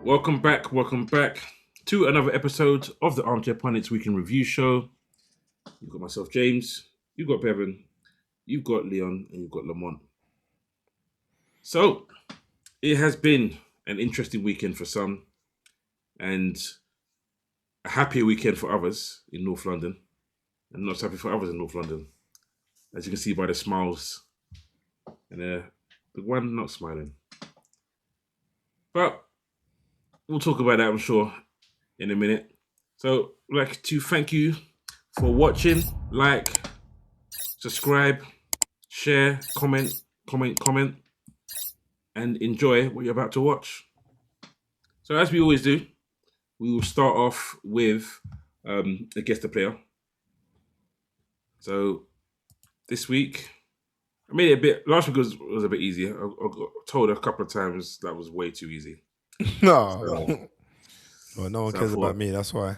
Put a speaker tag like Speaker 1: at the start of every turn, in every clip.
Speaker 1: Welcome back to another episode of the Armchair Pundits Week in Review Show. You've got myself, James, you've got Bevan, you've got Leon, and you've got Lamont. So, it has been an interesting weekend for some, and a happier weekend for others in North London, and not so happy for others in North London. As you can see by the smiles, and the one not smiling. But we'll talk about that, I'm sure, in a minute. So, I'd like to thank you for watching, like, subscribe, share, comment, and enjoy what you're about to watch. So, as we always do, we will start off with a guest player. So, this week, I made it a bit. Last week was a bit easier. I got told a couple of times that was way too easy.
Speaker 2: No. Well, no one cares about me. That's why.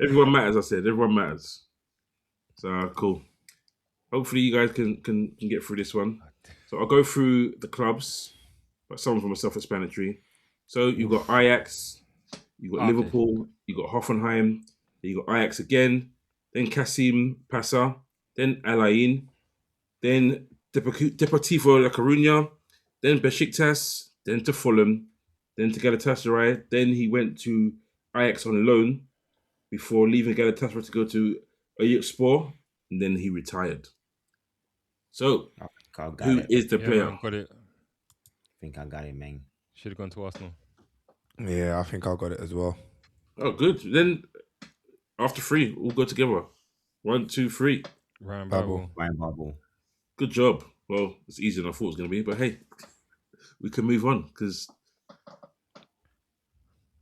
Speaker 1: Everyone matters. I said everyone matters. So cool. Hopefully you guys can get through this one. So I'll go through the clubs, but some of them are self-explanatory. So you've got Ajax, you've got Liverpool, you've got Hoffenheim, then you've got Ajax again, then Kasim Pasa, then Alain, then Deportivo La Coruña, then Besiktas, then to Fulham, then to Galatasaray. Then he went to Ajax on loan before leaving Galatasaray to go to Ayotspor, and then he retired. So, who is the player?
Speaker 3: Man, got it.
Speaker 4: I think I got it, man.
Speaker 3: Should have gone to Arsenal.
Speaker 2: Yeah, I think I got it as well.
Speaker 1: Oh, good. Then after three, we'll go together. 1, 2, 3.
Speaker 3: Ryan
Speaker 2: Babel.
Speaker 3: Babel.
Speaker 1: Good job. Well, it's easier than I thought it was going to be, but hey, we can move on because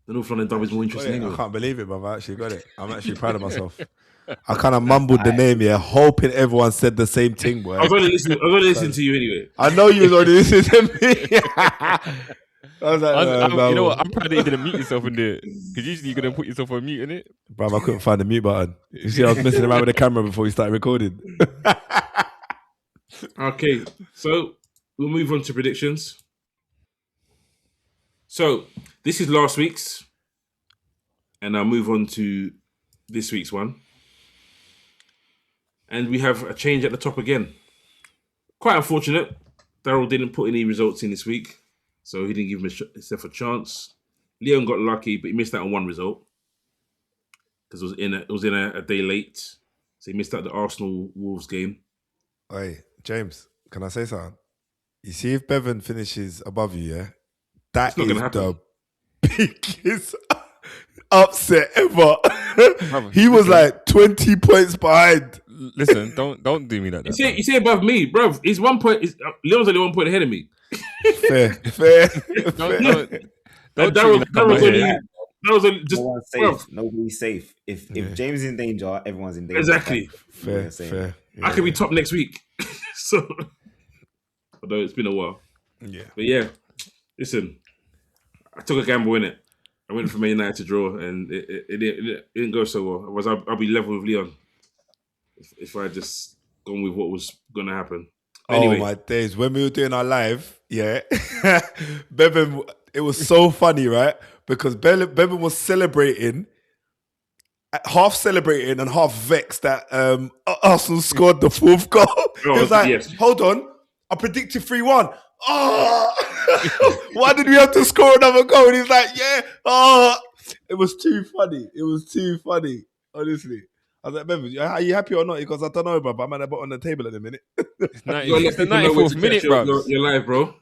Speaker 1: the North London derby is more interesting. Anyway.
Speaker 2: I can't believe it, but I actually got it. I'm actually proud of myself. I kind of mumbled the name here, hoping everyone said the same thing, boy.
Speaker 1: I was going to listen to you anyway.
Speaker 2: I know you was already listening to me. I was like,
Speaker 3: you know what? I'm proud that you didn't mute yourself in there. Because usually you're going to put yourself on mute, innit?
Speaker 2: Bro, I couldn't find the mute button. You see, I was messing around with the camera before we started recording.
Speaker 1: Okay, so we'll move on to predictions. So this is last week's, and I'll move on to this week's one. And we have a change at the top again. Quite unfortunate. Daryl didn't put any results in this week, so he didn't give himself a chance. Leon got lucky, but he missed out on one result because it was in a day late, so he missed out the Arsenal Wolves game.
Speaker 2: Hey, James, can I say something? You see, if Bevan finishes above you, yeah, that is the biggest upset ever. He was like 20 points behind.
Speaker 3: Listen, don't do me like that.
Speaker 1: You say above me, bro. He's 1 point. Leon's only 1 point ahead of me.
Speaker 2: Fair.
Speaker 4: No one's safe. Nobody's safe. If James is in danger, everyone's in danger.
Speaker 1: Exactly.
Speaker 2: Fair. Yeah.
Speaker 1: I could be top next week. So, although it's been a while.
Speaker 2: Yeah.
Speaker 1: But yeah, listen, I took a gamble in it. I went for Man United to draw, and it didn't go so well. Otherwise, I'll be level with Leon if I had just gone with what was going to happen. Anyway.
Speaker 2: Oh my days! When we were doing our live, yeah, Bevan, it was so funny, right? Because Bevan was celebrating, half celebrating and half vexed that Arsenal scored the fourth goal. He was like, yes. Hold on, I predicted 3-1. Oh, why did we have to score another goal? And he's like, yeah. Oh, it was too funny. Honestly. I was like, Bevan, are you happy or not? Because I don't know, bro, but I'm at the bottom of the table at the minute.
Speaker 3: It's the 94th minute, bro.
Speaker 1: You're live, bro.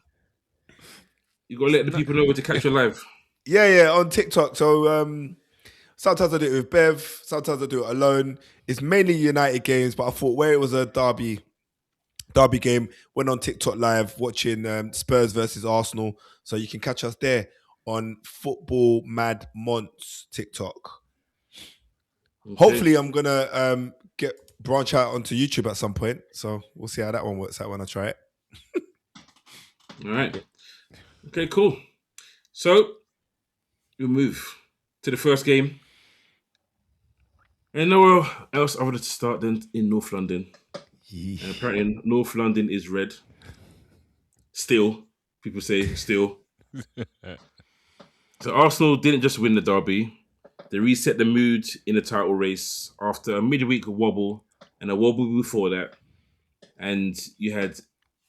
Speaker 1: You got to let the people know where to catch your live.
Speaker 2: Yeah, on TikTok. So sometimes I do it with Bev, sometimes I do it alone. It's mainly United games, but I thought where it was a derby game, went on TikTok live watching Spurs versus Arsenal. So you can catch us there on Football Mad Monts TikTok. Okay. Hopefully I'm gonna branch out onto YouTube at some point. So we'll see how that one works out when I try it.
Speaker 1: All right. Okay, cool. So we'll move to the first game. And nowhere else other to start than in North London. And apparently North London is red. Still. people say still. So Arsenal didn't just win the derby. They reset the mood in the title race after a midweek wobble and a wobble before that. And you had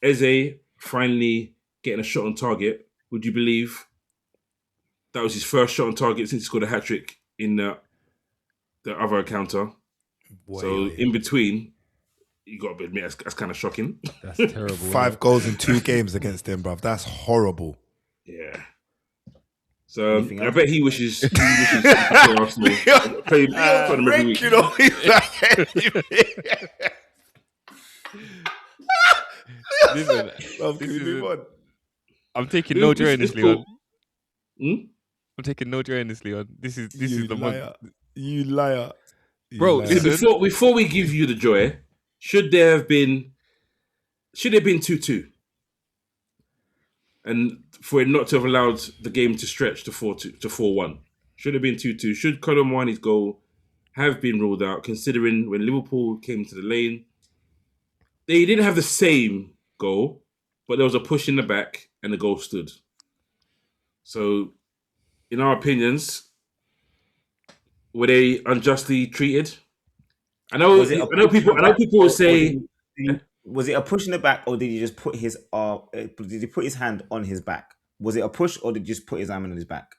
Speaker 1: Eze finally getting a shot on target. Would you believe that was his first shot on target since he scored a hat-trick in the other encounter? In between, you got to admit, that's kind of shocking.
Speaker 3: That's terrible.
Speaker 2: 5 goals in 2 games against them, bruv. That's horrible.
Speaker 1: Yeah. So I bet he wishes he could play Arsenal. Play Tottenham every week.
Speaker 3: Listen, I'm taking no joy in this, Leon. I'm taking no joy in this, Leon. This is the
Speaker 2: liar. You liar.
Speaker 3: Bro,
Speaker 1: listen, before we give you the joy, should there have been 2-2? And for it not to have allowed the game to stretch to 4-1. Should have been 2-2. Should Colin Mwani's goal have been ruled out, considering when Liverpool came to the lane, they didn't have the same goal, but there was a push in the back and the goal stood. So, in our opinions, were they unjustly treated? I know people will say,
Speaker 4: was it a push in the back, or did he just put his did he put his hand on his back? Was it a push, or did he just put his arm on his back?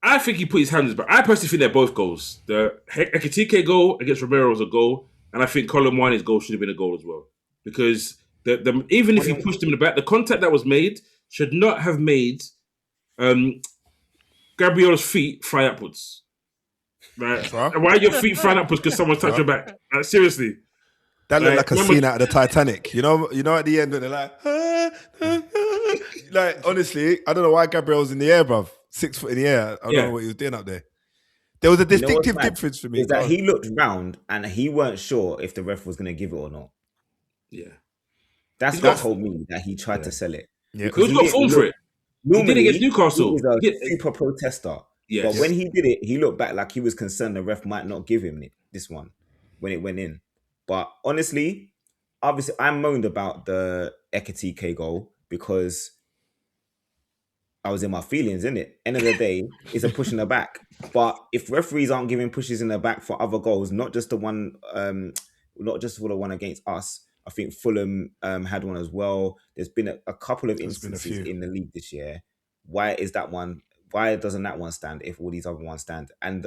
Speaker 1: I think he put his hand on his back. I personally think they're both goals. The Ekitike goal against Romero was a goal, and I think Colin Mwani's goal should have been a goal as well. Because even if he pushed him in the back, the contact that was made should not have made Gabriel's feet fly upwards. Right? Why are your feet flying upwards because someone's touched your back? Like, seriously.
Speaker 2: That looked like a scene out of the Titanic. You know at the end when they're like, like, honestly, I don't know why Gabriel was in the air, bruv. 6 foot in the air. I don't know what he was doing up there. There was a distinctive difference for me.
Speaker 4: Is that he looked round and he weren't sure if the ref was going to give it or not.
Speaker 1: Yeah.
Speaker 4: That's what told me that he tried to sell it.
Speaker 1: Yeah. Because he got form for it. He did it against Newcastle.
Speaker 4: He was a super protester. Yes. But when he did it, he looked back like he was concerned the ref might not give him this one when it went in. But honestly, obviously, I moaned about the Ekitike goal because I was in my feelings, innit? End of the day, it's a push in the back. But if referees aren't giving pushes in the back for other goals, not just the one, not just for the one against us, I think Fulham had one as well. There's been a couple of instances in the league this year. Why doesn't that one stand if all these other ones stand? And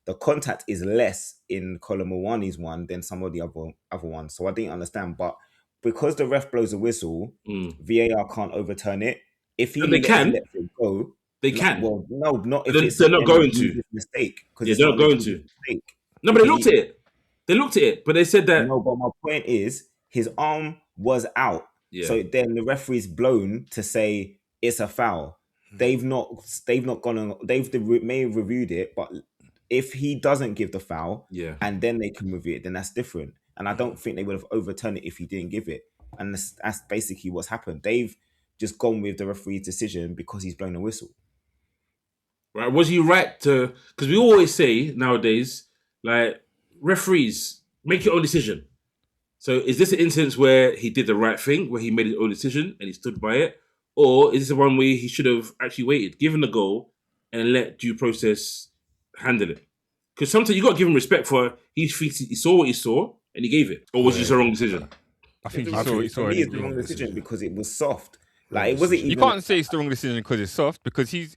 Speaker 4: the contact is less in Colin Mwani's one than some of the other ones. So I didn't understand. But because the ref blows a whistle, VAR can't overturn it. If he lets it go,
Speaker 1: they can.
Speaker 4: Well, no, not if
Speaker 1: they're not going to
Speaker 4: mistake.
Speaker 1: Yeah, they're not going to. No, but they looked at it. They looked at it, but they said that.
Speaker 4: No, but my point is his arm was out. Yeah. So then the referee's blown to say it's a foul. They've not gone on. May have reviewed it, but if he doesn't give the foul, and then they can review it, then that's different. And I don't think they would have overturned it if he didn't give it. And that's basically what's happened. They've just gone with the referee's decision because he's blown a whistle.
Speaker 1: Right? Was he right to? Because we always say nowadays, like, referees make your own decision. So is this an instance where he did the right thing, where he made his own decision and he stood by it? Or is this the one where he should have actually waited, given the goal, and let due process handle it? Because sometimes you got to give him respect for he thinks he saw what he saw and he gave it. Or was it just a wrong decision?
Speaker 3: I think he saw
Speaker 4: it. It's the wrong decision because it was soft. Like, it wasn't even.
Speaker 3: You can't say it's the wrong decision because it's soft, because he's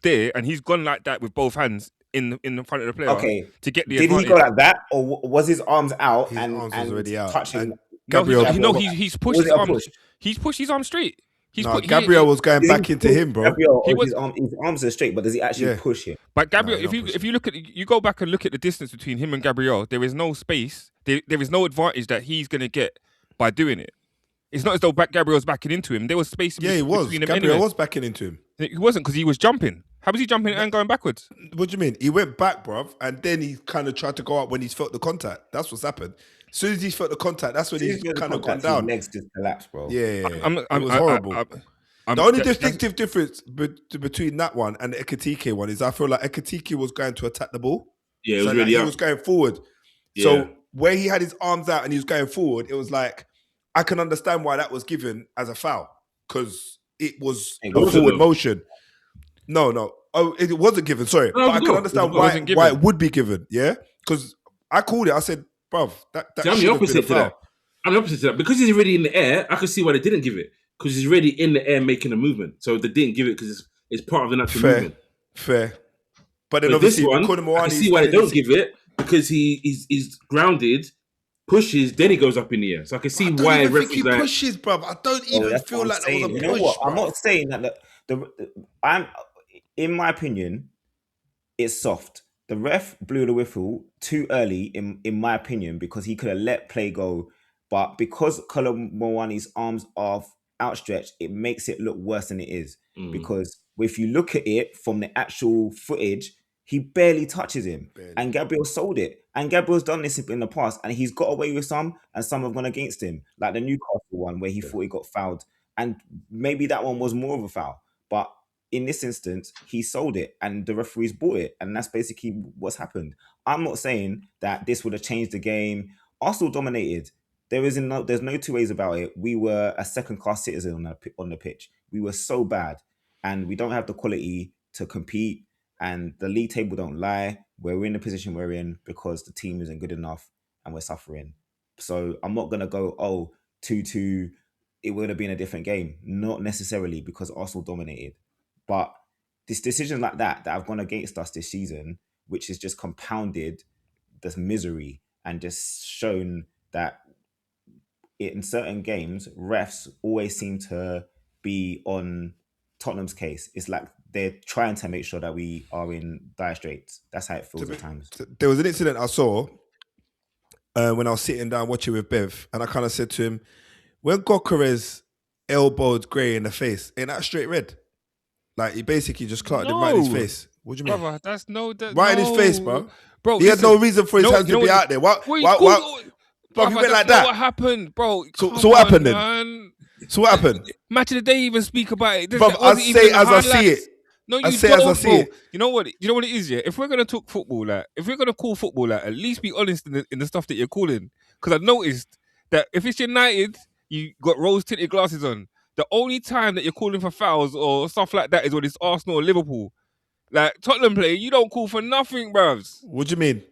Speaker 3: there and he's gone like that with both hands in the front of the player.
Speaker 4: Okay.
Speaker 3: To get the
Speaker 4: Did
Speaker 3: advantage.
Speaker 4: he go like that, or was his arms out?
Speaker 2: His arms was already out.
Speaker 4: Touching?
Speaker 3: He's pushed his arms. He's pushed his arms straight.
Speaker 2: Gabriel was going back into him, bro.
Speaker 4: His arms are straight, but does he actually push him?
Speaker 3: But Gabriel, if you look at you go back and look at the distance between him and Gabriel, there is no space. There is no advantage that he's going to get by doing it. It's not as though Gabriel's backing into him. There was space.
Speaker 2: Yeah, he was. Gabriel was backing into him.
Speaker 3: He wasn't, because he was jumping. How was he jumping and going backwards?
Speaker 2: What do you mean? He went back, bruv, and then he kind of tried to go up when he's felt the contact. That's what's happened. As soon as he's felt the contact, that's when he's kind of gone down.
Speaker 4: His legs just collapsed, bro.
Speaker 2: Yeah. It was horrible. The only distinctive difference between that one and the Ekitike one is I feel like Ekitike was going to attack the ball.
Speaker 1: Yeah, it was really
Speaker 2: he was going forward. Yeah. So where he had his arms out and he was going forward, it was like I can understand why that was given as a foul because it was
Speaker 4: It
Speaker 2: a
Speaker 1: wasn't
Speaker 2: forward
Speaker 1: though.
Speaker 2: motion. No. Oh, it wasn't given. Sorry,
Speaker 1: No,
Speaker 2: but I
Speaker 1: it
Speaker 2: can
Speaker 1: was
Speaker 2: understand
Speaker 3: not.
Speaker 2: why it would be given. Yeah, because I called it. I said, "Bruv, that
Speaker 1: See, I'm the
Speaker 2: should have been a
Speaker 1: opposite to
Speaker 2: foul."
Speaker 1: that. I'm the opposite to that. Because he's already in the air, I could see why they didn't give it. Because he's already in the air making a movement. So they didn't give it because it's part of the natural movement.
Speaker 2: Fair. But then
Speaker 1: But this
Speaker 2: obviously,
Speaker 1: one,
Speaker 2: Kono
Speaker 1: I
Speaker 2: Moani
Speaker 1: can
Speaker 2: is
Speaker 1: see why they
Speaker 2: standing
Speaker 1: don't give it because he's grounded, pushes, then he goes up in the air. So I can see
Speaker 2: I don't
Speaker 1: why
Speaker 2: even think he
Speaker 1: referees like
Speaker 2: pushes, bruv. I don't even
Speaker 4: that's
Speaker 2: feel
Speaker 4: what I'm
Speaker 2: like that
Speaker 4: saying.
Speaker 2: was a
Speaker 4: You
Speaker 2: push.
Speaker 4: know what? I'm
Speaker 2: bruv.
Speaker 4: not saying that I'm in my opinion, it's soft. The ref blew the whistle too early, in my opinion, because he could have let play go. But because Kolomowani's arms are outstretched, it makes it look worse than it is. Because if you look at it from the actual footage, he barely touches him. And Gabriel sold it. And Gabriel's done this in the past, and he's got away with some, and some have gone against him. Like the Newcastle one where he thought he got fouled. And maybe that one was more of a foul. But in this instance, he sold it and the referees bought it. And that's basically what's happened. I'm not saying that this would have changed the game. Arsenal dominated. There's no two ways about it. We were a second-class citizen on the pitch. We were so bad. And we don't have the quality to compete. And the league table don't lie. We're in the position we're in because the team isn't good enough and we're suffering. So I'm not going to go, 2-2, it would have been a different game. Not necessarily because Arsenal dominated. But this decisions like that have gone against us this season, which has just compounded this misery and just shown that in certain games, refs always seem to be on Tottenham's case. It's like they're trying to make sure that we are in dire straits. That's how it feels at times.
Speaker 2: There was an incident I saw when I was sitting down watching with Bev, and I kind of said to him, when Gokeres elbowed Gray in the face, ain't that straight red? Like, he basically just clocked him right in his face. What do you mean?
Speaker 3: Brother, that's
Speaker 2: right in his face, bro.
Speaker 3: Bro,
Speaker 2: he had no reason for his hands to be out there. Why? Bro, he went like that.
Speaker 3: What happened, bro?
Speaker 2: So what happened then?
Speaker 3: Man.
Speaker 2: So what happened?
Speaker 3: Match of the day even speak about it.
Speaker 2: Bro, I say as I see it.
Speaker 3: No, you
Speaker 2: I say
Speaker 3: don't,
Speaker 2: as I see it.
Speaker 3: You know what? You know what it is, yeah? If we're gonna talk football, like, if we're gonna call football, like, at least be honest in the stuff that you're calling. Because I've noticed that if it's United, you got rose tinted glasses on. The only time that you're calling for fouls or stuff like that is when it's Arsenal or Liverpool. Like Tottenham play, you don't call for nothing, bruv.
Speaker 2: What do you mean?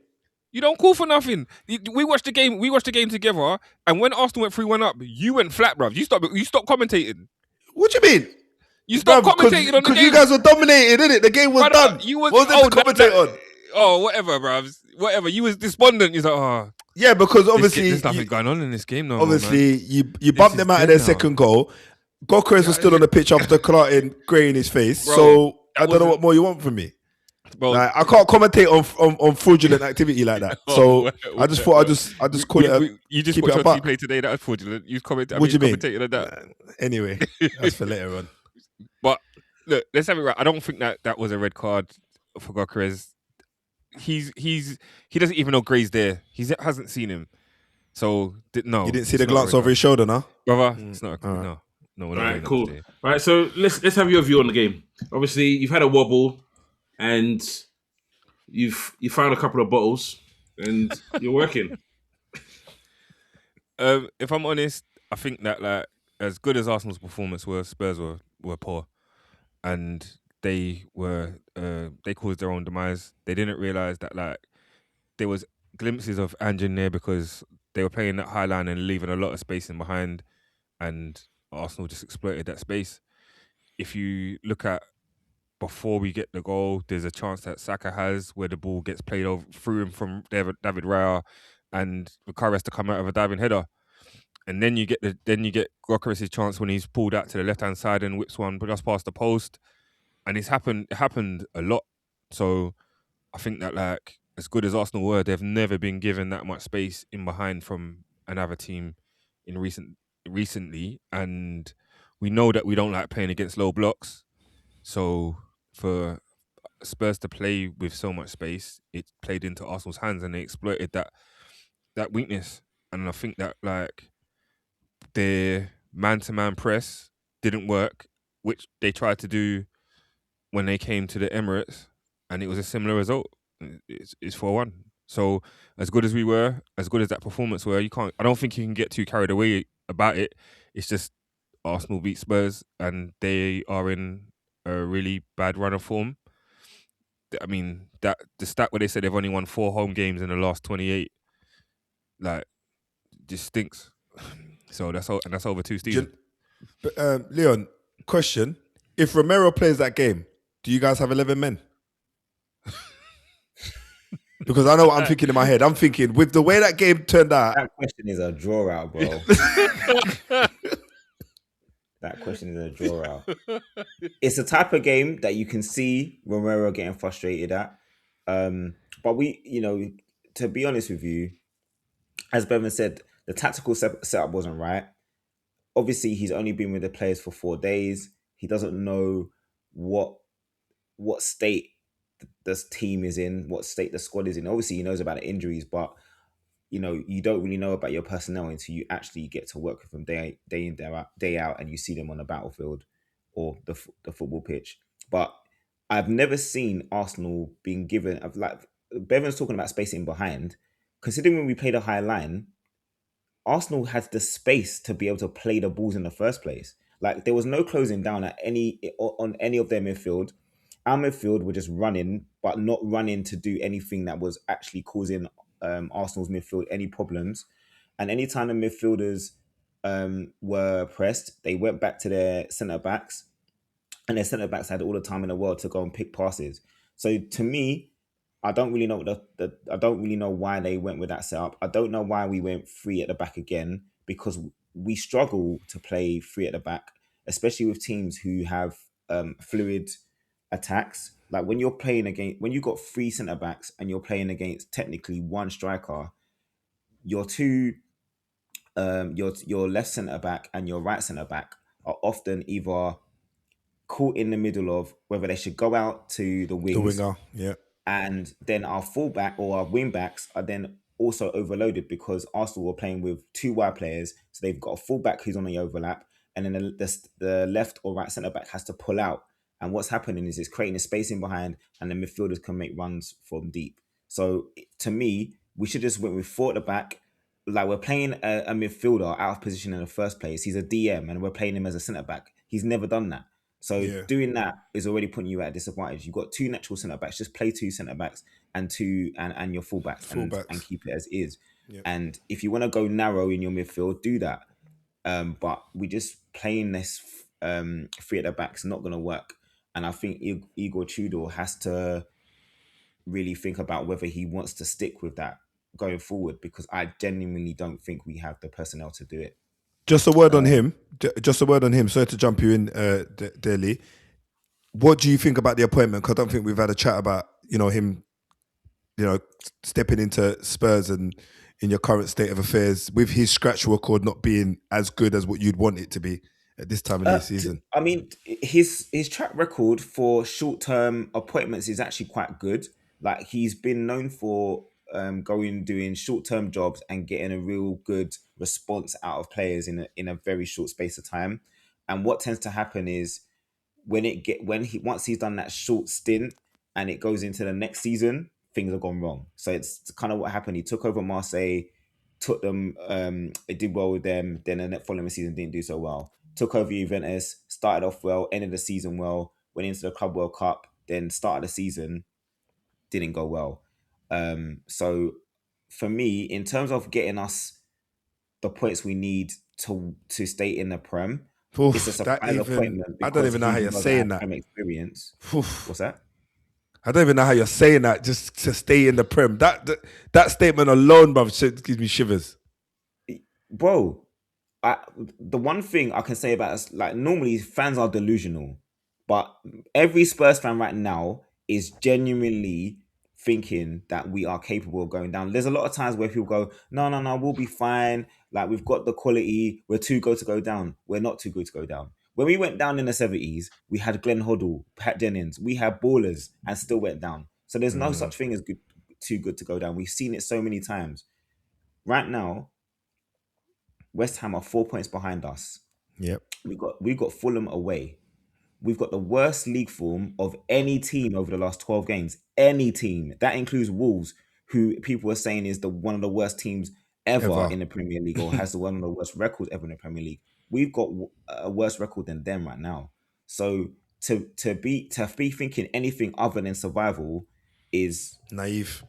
Speaker 3: You don't call for nothing. We watched the game. We watched the game together, and when Arsenal went 3-1 up, you went flat, bruv. You stopped commentating.
Speaker 2: What do you mean?
Speaker 3: You stopped commentating on the game.
Speaker 2: Because you guys were dominated, innit? The game was done. What was there to commentate on?
Speaker 3: Oh, whatever, bruv. Whatever. You was despondent. You're like, oh.
Speaker 2: Yeah, because obviously
Speaker 3: there's nothing going on in this game, no.
Speaker 2: Obviously, you bumped them out of their second goal. Gokeres was still on the pitch after clotting Gray in his face. Bro, so I don't know what more you want from me. Bro, like, I can't commentate on fraudulent activity like that. So I just thought I just call it.
Speaker 3: You just watched your team play today. That was fraudulent. You commented.
Speaker 2: What do you mean?
Speaker 3: Commentated on that.
Speaker 2: Anyway, that's for later on.
Speaker 3: But look, let's have it right. I don't think that was a red card for Gokeres. He doesn't even know Gray's there. He hasn't seen him. So no.
Speaker 2: You didn't see the glance over his shoulder, no?
Speaker 3: Brother, it's not. No. We're not.
Speaker 1: All right, cool. All right, so let's have your view on the game. Obviously, you've had a wobble, and you found a couple of bottles, and you're working.
Speaker 3: If I'm honest, I think that, like, as good as Arsenal's performance was, Spurs were poor, and they caused their own demise. They didn't realize that, like, there was glimpses of Anjan there because they were playing that high line and leaving a lot of space in behind, and Arsenal just exploited that space. If you look at before we get the goal, there's a chance that Saka has where the ball gets played over through him from David Raya, and Ricardo has to come out of a diving header, and then you get Gokeres' chance when he's pulled out to the left hand side and whips one just past the post, and it happened a lot. So I think that, like, as good as Arsenal were, they've never been given that much space in behind from another team in recently, and we know that we don't like playing against low blocks. So for Spurs to play with so much space, it played into Arsenal's hands, and they exploited that weakness. And I think that, like, their man-to-man press didn't work, which they tried to do when they came to the Emirates, and it was a similar result. It's 4-1. So as good as we were, as good as that performance were, I don't think you can get too carried away about it. It's just Arsenal beat Spurs and they are in a really bad run of form. I mean, that the stat where they said they've only won 4 home games in the last 28, like, just stinks. So that's all, and that's over 2 seasons.
Speaker 2: Leon, question: if Romero plays that game, do you guys have 11 men? Because I know what I'm thinking in my head. I'm thinking with the way that game turned out.
Speaker 4: That question is a draw out, bro. That question is a draw out. It's a type of game that you can see Romero getting frustrated at. But to be honest with you, as Bevan said, the tactical setup wasn't right. Obviously, he's only been with the players for 4 days. He doesn't know what state this team is in, what state the squad is in. Obviously, he knows about the injuries, but you don't really know about your personnel until you actually get to work with them day in, day out, and you see them on the battlefield or the football pitch. But I've never seen Arsenal being given, like Bevan's talking about spacing behind. Considering when we played a high line, Arsenal had the space to be able to play the balls in the first place. Like there was no closing down on any of their midfield. Our midfield were just running, but not running to do anything that was actually causing Arsenal's midfield any problems. And anytime the midfielders were pressed, they went back to their centre backs, and their centre backs had all the time in the world to go and pick passes. So to me, I don't really know I don't really know why they went with that setup. I don't know why we went 3 at the back again, because we struggle to play 3 at the back, especially with teams who have fluid attacks. Like when you've got 3 centre backs and you're playing against technically 1 striker, your your left centre back and your right centre back are often either caught in the middle of whether they should go out to the wings.
Speaker 2: The winger, yeah.
Speaker 4: And then our fullback or our wing backs are then also overloaded because Arsenal were playing with 2 wide players. So they've got a fullback who's on the overlap, and then the left or right centre back has to pull out. And what's happening is it's creating a spacing behind, and the midfielders can make runs from deep. So to me, we should just went with 4 at the back. Like we're playing a midfielder out of position in the first place. He's a DM, and we're playing him as a centre back. He's never done that. So doing that is already putting you at a disadvantage. You've got 2 natural centre backs. Just play 2 centre backs and your fullbacks and keep it as is. Yep. And if you want to go narrow in your midfield, do that. But we just playing this 3 at the back's not going to work. And I think Igor Tudor has to really think about whether he wants to stick with that going forward, because I genuinely don't think we have the personnel to do it.
Speaker 2: Just a word on him. Sorry to jump you in, Daly. What do you think about the appointment? Because I don't think we've had a chat about him, stepping into Spurs and in your current state of affairs with his scratch record not being as good as what you'd want it to be at this time of the season.
Speaker 4: I mean, his track record for short-term appointments is actually quite good. Like he's been known for doing short-term jobs and getting a real good response out of players in a very short space of time. And what tends to happen is once he's done that short stint and it goes into the next season, things have gone wrong. So it's kind of what happened. He took over Marseille, took them, it did well with them. Then the following season didn't do so well. Took over Juventus, started off well, ended the season well, went into the Club World Cup, then started the season, didn't go well. So for me, in terms of getting us the points we need to stay in the Prem, it's a surprise appointment.
Speaker 2: I don't even know how you're saying that.
Speaker 4: Experience. What's that?
Speaker 2: I don't even know how you're saying that. Just to stay in the Prem. That statement alone, bro, gives me shivers.
Speaker 4: Bro, the one thing I can say about us, like normally fans are delusional, but every Spurs fan right now is genuinely thinking that we are capable of going down. There's a lot of times where people go, no, we'll be fine. Like we've got the quality. We're too good to go down. We're not too good to go down. When we went down in the 70s, we had Glenn Hoddle, Pat Jennings. We had ballers and still went down. So there's no such thing as too good to go down. We've seen it so many times. Right now, West Ham are 4 points behind us.
Speaker 2: Yep.
Speaker 4: We've got Fulham away. We've got the worst league form of any team over the last 12 games. Any team. That includes Wolves, who people are saying is one of the worst teams ever in the Premier League, or has one of the worst records ever in the Premier League. We've got a worse record than them right now. So to be thinking anything other than survival is
Speaker 2: naive.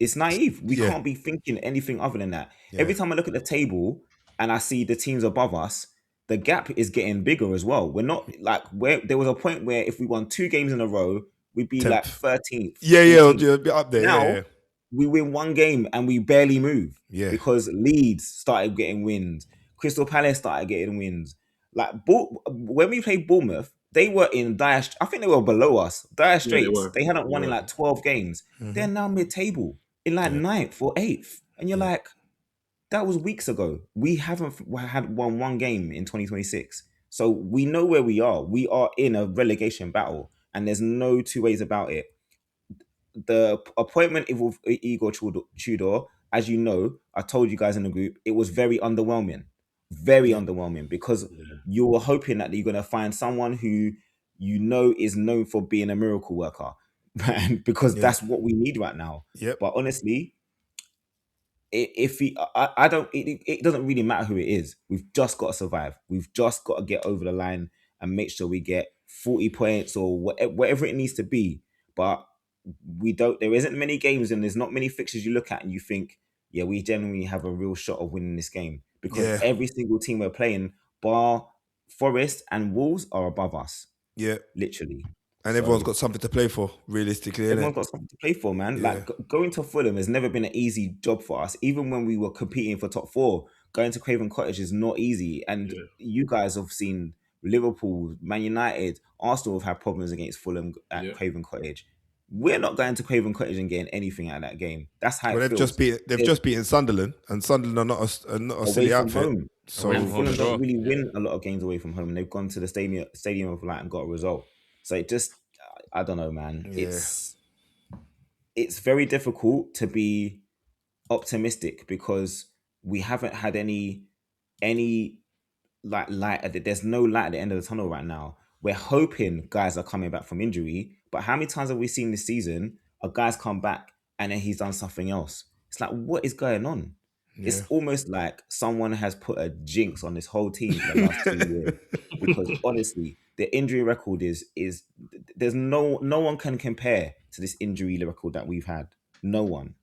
Speaker 4: It's naive. We can't be thinking anything other than that. Every time I look at the table and I see the teams above us, the gap is getting bigger as well. We're not like there was a point where if we won 2 games in a row, we'd be
Speaker 2: 10th.
Speaker 4: like 13th.
Speaker 2: Yeah, be up there.
Speaker 4: Now we win 1 game and we barely move.
Speaker 2: Yeah.
Speaker 4: Because Leeds started getting wins. Crystal Palace started getting wins. Like when we played Bournemouth, they were in dire. I think they were below us. Dire straits. They hadn't won in like 12 games.
Speaker 2: Mm-hmm.
Speaker 4: They're now mid-table in like 9th or 8th, and you're like, that was weeks ago. We haven't had won 1 game in 2026, so we know where we are. We are in a relegation battle, and there's no 2 ways about it. The appointment of Igor Tudor, as you know, I told you guys in the group, it was very underwhelming. Very underwhelming, because you were hoping that you're going to find someone who you know is known for being a miracle worker, because that's what we need right now. But honestly, it doesn't really matter who it is. We've just got to survive. We've just got to get over the line and make sure we get 40 points or whatever it needs to be. But there isn't many games and there's not many fixtures you look at and you think, yeah, we genuinely have a real shot of winning this game, because every single team we're playing, bar Forest and Wolves, are above us. Yeah, literally.
Speaker 2: And everyone's got something to play for, realistically.
Speaker 4: Everyone's got something to play for, man. Like going to Fulham has never been an easy job for us. Even when we were competing for top 4, going to Craven Cottage is not easy. And you guys have seen Liverpool, Man United, Arsenal have had problems against Fulham at Craven Cottage. We're not going to Craven Cottage and getting anything out of that game. That's how it feels.
Speaker 2: They've just beaten Sunderland, and Sunderland are not a silly outfit.
Speaker 4: Home. So Fulham don't really win a lot of games away from home, and they've gone to the Stadium of Light and got a result. So it just, I don't know, man. It's very difficult to be optimistic, because we haven't had any like light at there's no light at the end of the tunnel right now. We're hoping guys are coming back from injury, but how many times have we seen this season a guy's come back and then he's done something else? It's like, what is going on? It's almost like someone has put a jinx on this whole team for the last 2 years. Because honestly, the injury record is there's no one can compare to this injury record that we've had. No one.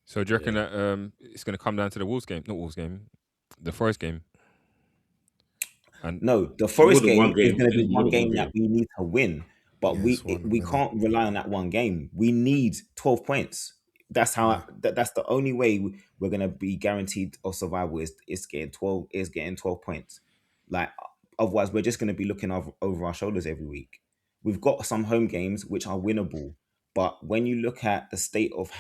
Speaker 3: So do you reckon that it's going to come down to the the Forest game?
Speaker 4: And no, the Forest game is going to be one game that we need to win, but we can't rely on that one game. We need 12 points. That's how. That's the only way we're going to be guaranteed of survival is getting 12 points. Like otherwise, we're just going to be looking over our shoulders every week. We've got some home games which are winnable, but when you look at the state of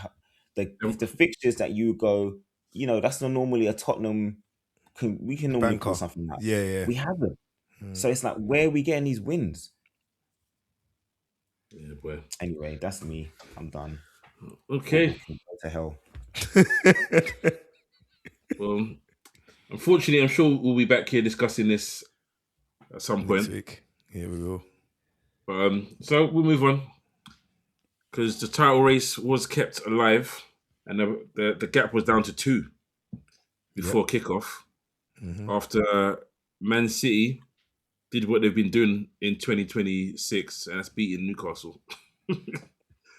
Speaker 4: the fixtures that you go, that's not normally a Tottenham. We can normally call something like that. We haven't. So it's like, where are we getting these wins?
Speaker 1: Yeah, boy.
Speaker 4: Anyway, that's me. I'm done.
Speaker 1: Okay.
Speaker 4: Go to hell.
Speaker 1: Well, unfortunately, I'm sure we'll be back here discussing this at some point.
Speaker 2: Next week. Yeah, we will.
Speaker 1: But so we'll move on, because the title race was kept alive, and the gap was down to 2 before kickoff. Mm-hmm. After Man City did what they've been doing in 2026, and that's beating Newcastle.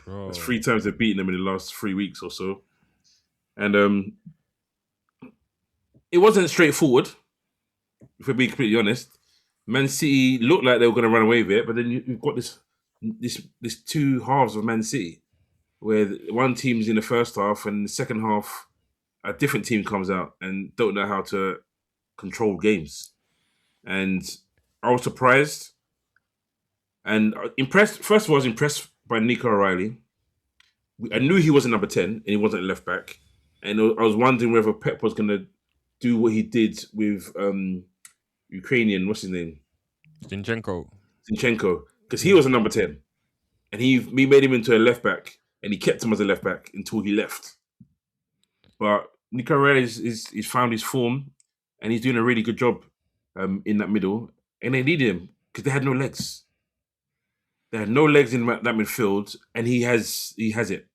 Speaker 1: That's 3 times they've beaten them in the last 3 weeks or so. And it wasn't straightforward, if we're being completely honest. Man City looked like they were going to run away with it, but then you've got this 2 halves of Man City, where one team's in the first half, and the second half, a different team comes out and don't know how to control games. And I was surprised and impressed. First of all, I was impressed by Nico O'Reilly. I knew he wasn't number 10 and he wasn't left back. And I was wondering whether Pep was going to do what he did with Ukrainian, what's his name?
Speaker 3: Zinchenko,
Speaker 1: because he was a number 10. And he made him into a left back, and he kept him as a left back until he left. But Nico O'Reilly is found his form, and he's doing a really good job in that middle. And they needed him because they had no legs. They had no legs in that midfield, and he has it.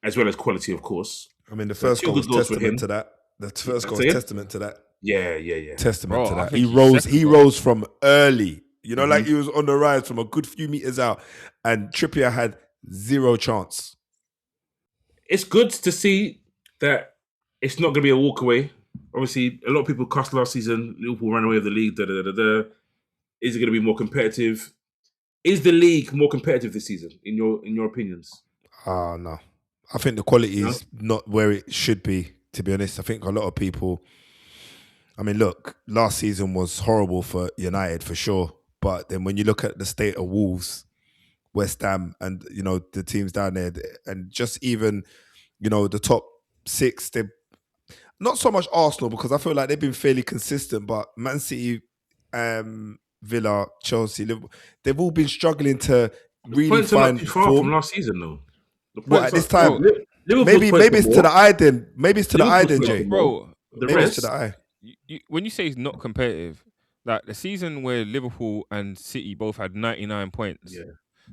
Speaker 1: as well as quality, of course.
Speaker 2: I mean, the
Speaker 1: So
Speaker 2: first
Speaker 1: two
Speaker 2: goal was
Speaker 1: good goals for
Speaker 2: testament
Speaker 1: him.
Speaker 2: to that. The first goal
Speaker 1: Say
Speaker 2: was
Speaker 1: it?
Speaker 2: testament to that.
Speaker 1: Yeah.
Speaker 2: Testament
Speaker 3: Bro,
Speaker 2: to
Speaker 3: I
Speaker 2: that.
Speaker 3: think
Speaker 2: He
Speaker 3: his
Speaker 2: rose.
Speaker 3: second
Speaker 2: He
Speaker 3: goal-
Speaker 2: rose from early. You know,
Speaker 1: Mm-hmm.
Speaker 2: like he was on the rise from a good few meters out, and Trippier had zero chance.
Speaker 1: It's good to see that it's not going to be a walkaway. Obviously, a lot of people cussed last season. Liverpool ran away with the league. Is it going to be more competitive? Is the league more competitive this season, in your opinions?
Speaker 2: No. I think the quality
Speaker 1: No?
Speaker 2: is not where it should be, to be honest. I think a lot of people... I mean, look, last season was horrible for United, for sure. But then when you look at the state of Wolves, West Ham, and, you know, the teams down there, and just even, you know, the top six, they not so much Arsenal, because I feel like they've been fairly consistent, but Man City, Villa, Chelsea, Liverpool, they've all been struggling to really
Speaker 1: Points are not
Speaker 2: find
Speaker 1: too far
Speaker 2: form.
Speaker 1: from last season, though. The
Speaker 2: What,
Speaker 1: points
Speaker 2: at this
Speaker 1: are-
Speaker 2: time?
Speaker 1: Liverpool's
Speaker 2: Maybe
Speaker 1: points are
Speaker 2: it's
Speaker 1: more.
Speaker 2: to the eye then. Maybe it's to the eye
Speaker 1: Liverpool's
Speaker 2: then,
Speaker 1: points
Speaker 2: Jay.
Speaker 1: are more.
Speaker 3: Bro,
Speaker 1: The
Speaker 2: Maybe it's to
Speaker 1: rest,
Speaker 2: the eye.
Speaker 3: when you say it's not competitive, like the season where Liverpool and City both had 99 points,
Speaker 1: yeah.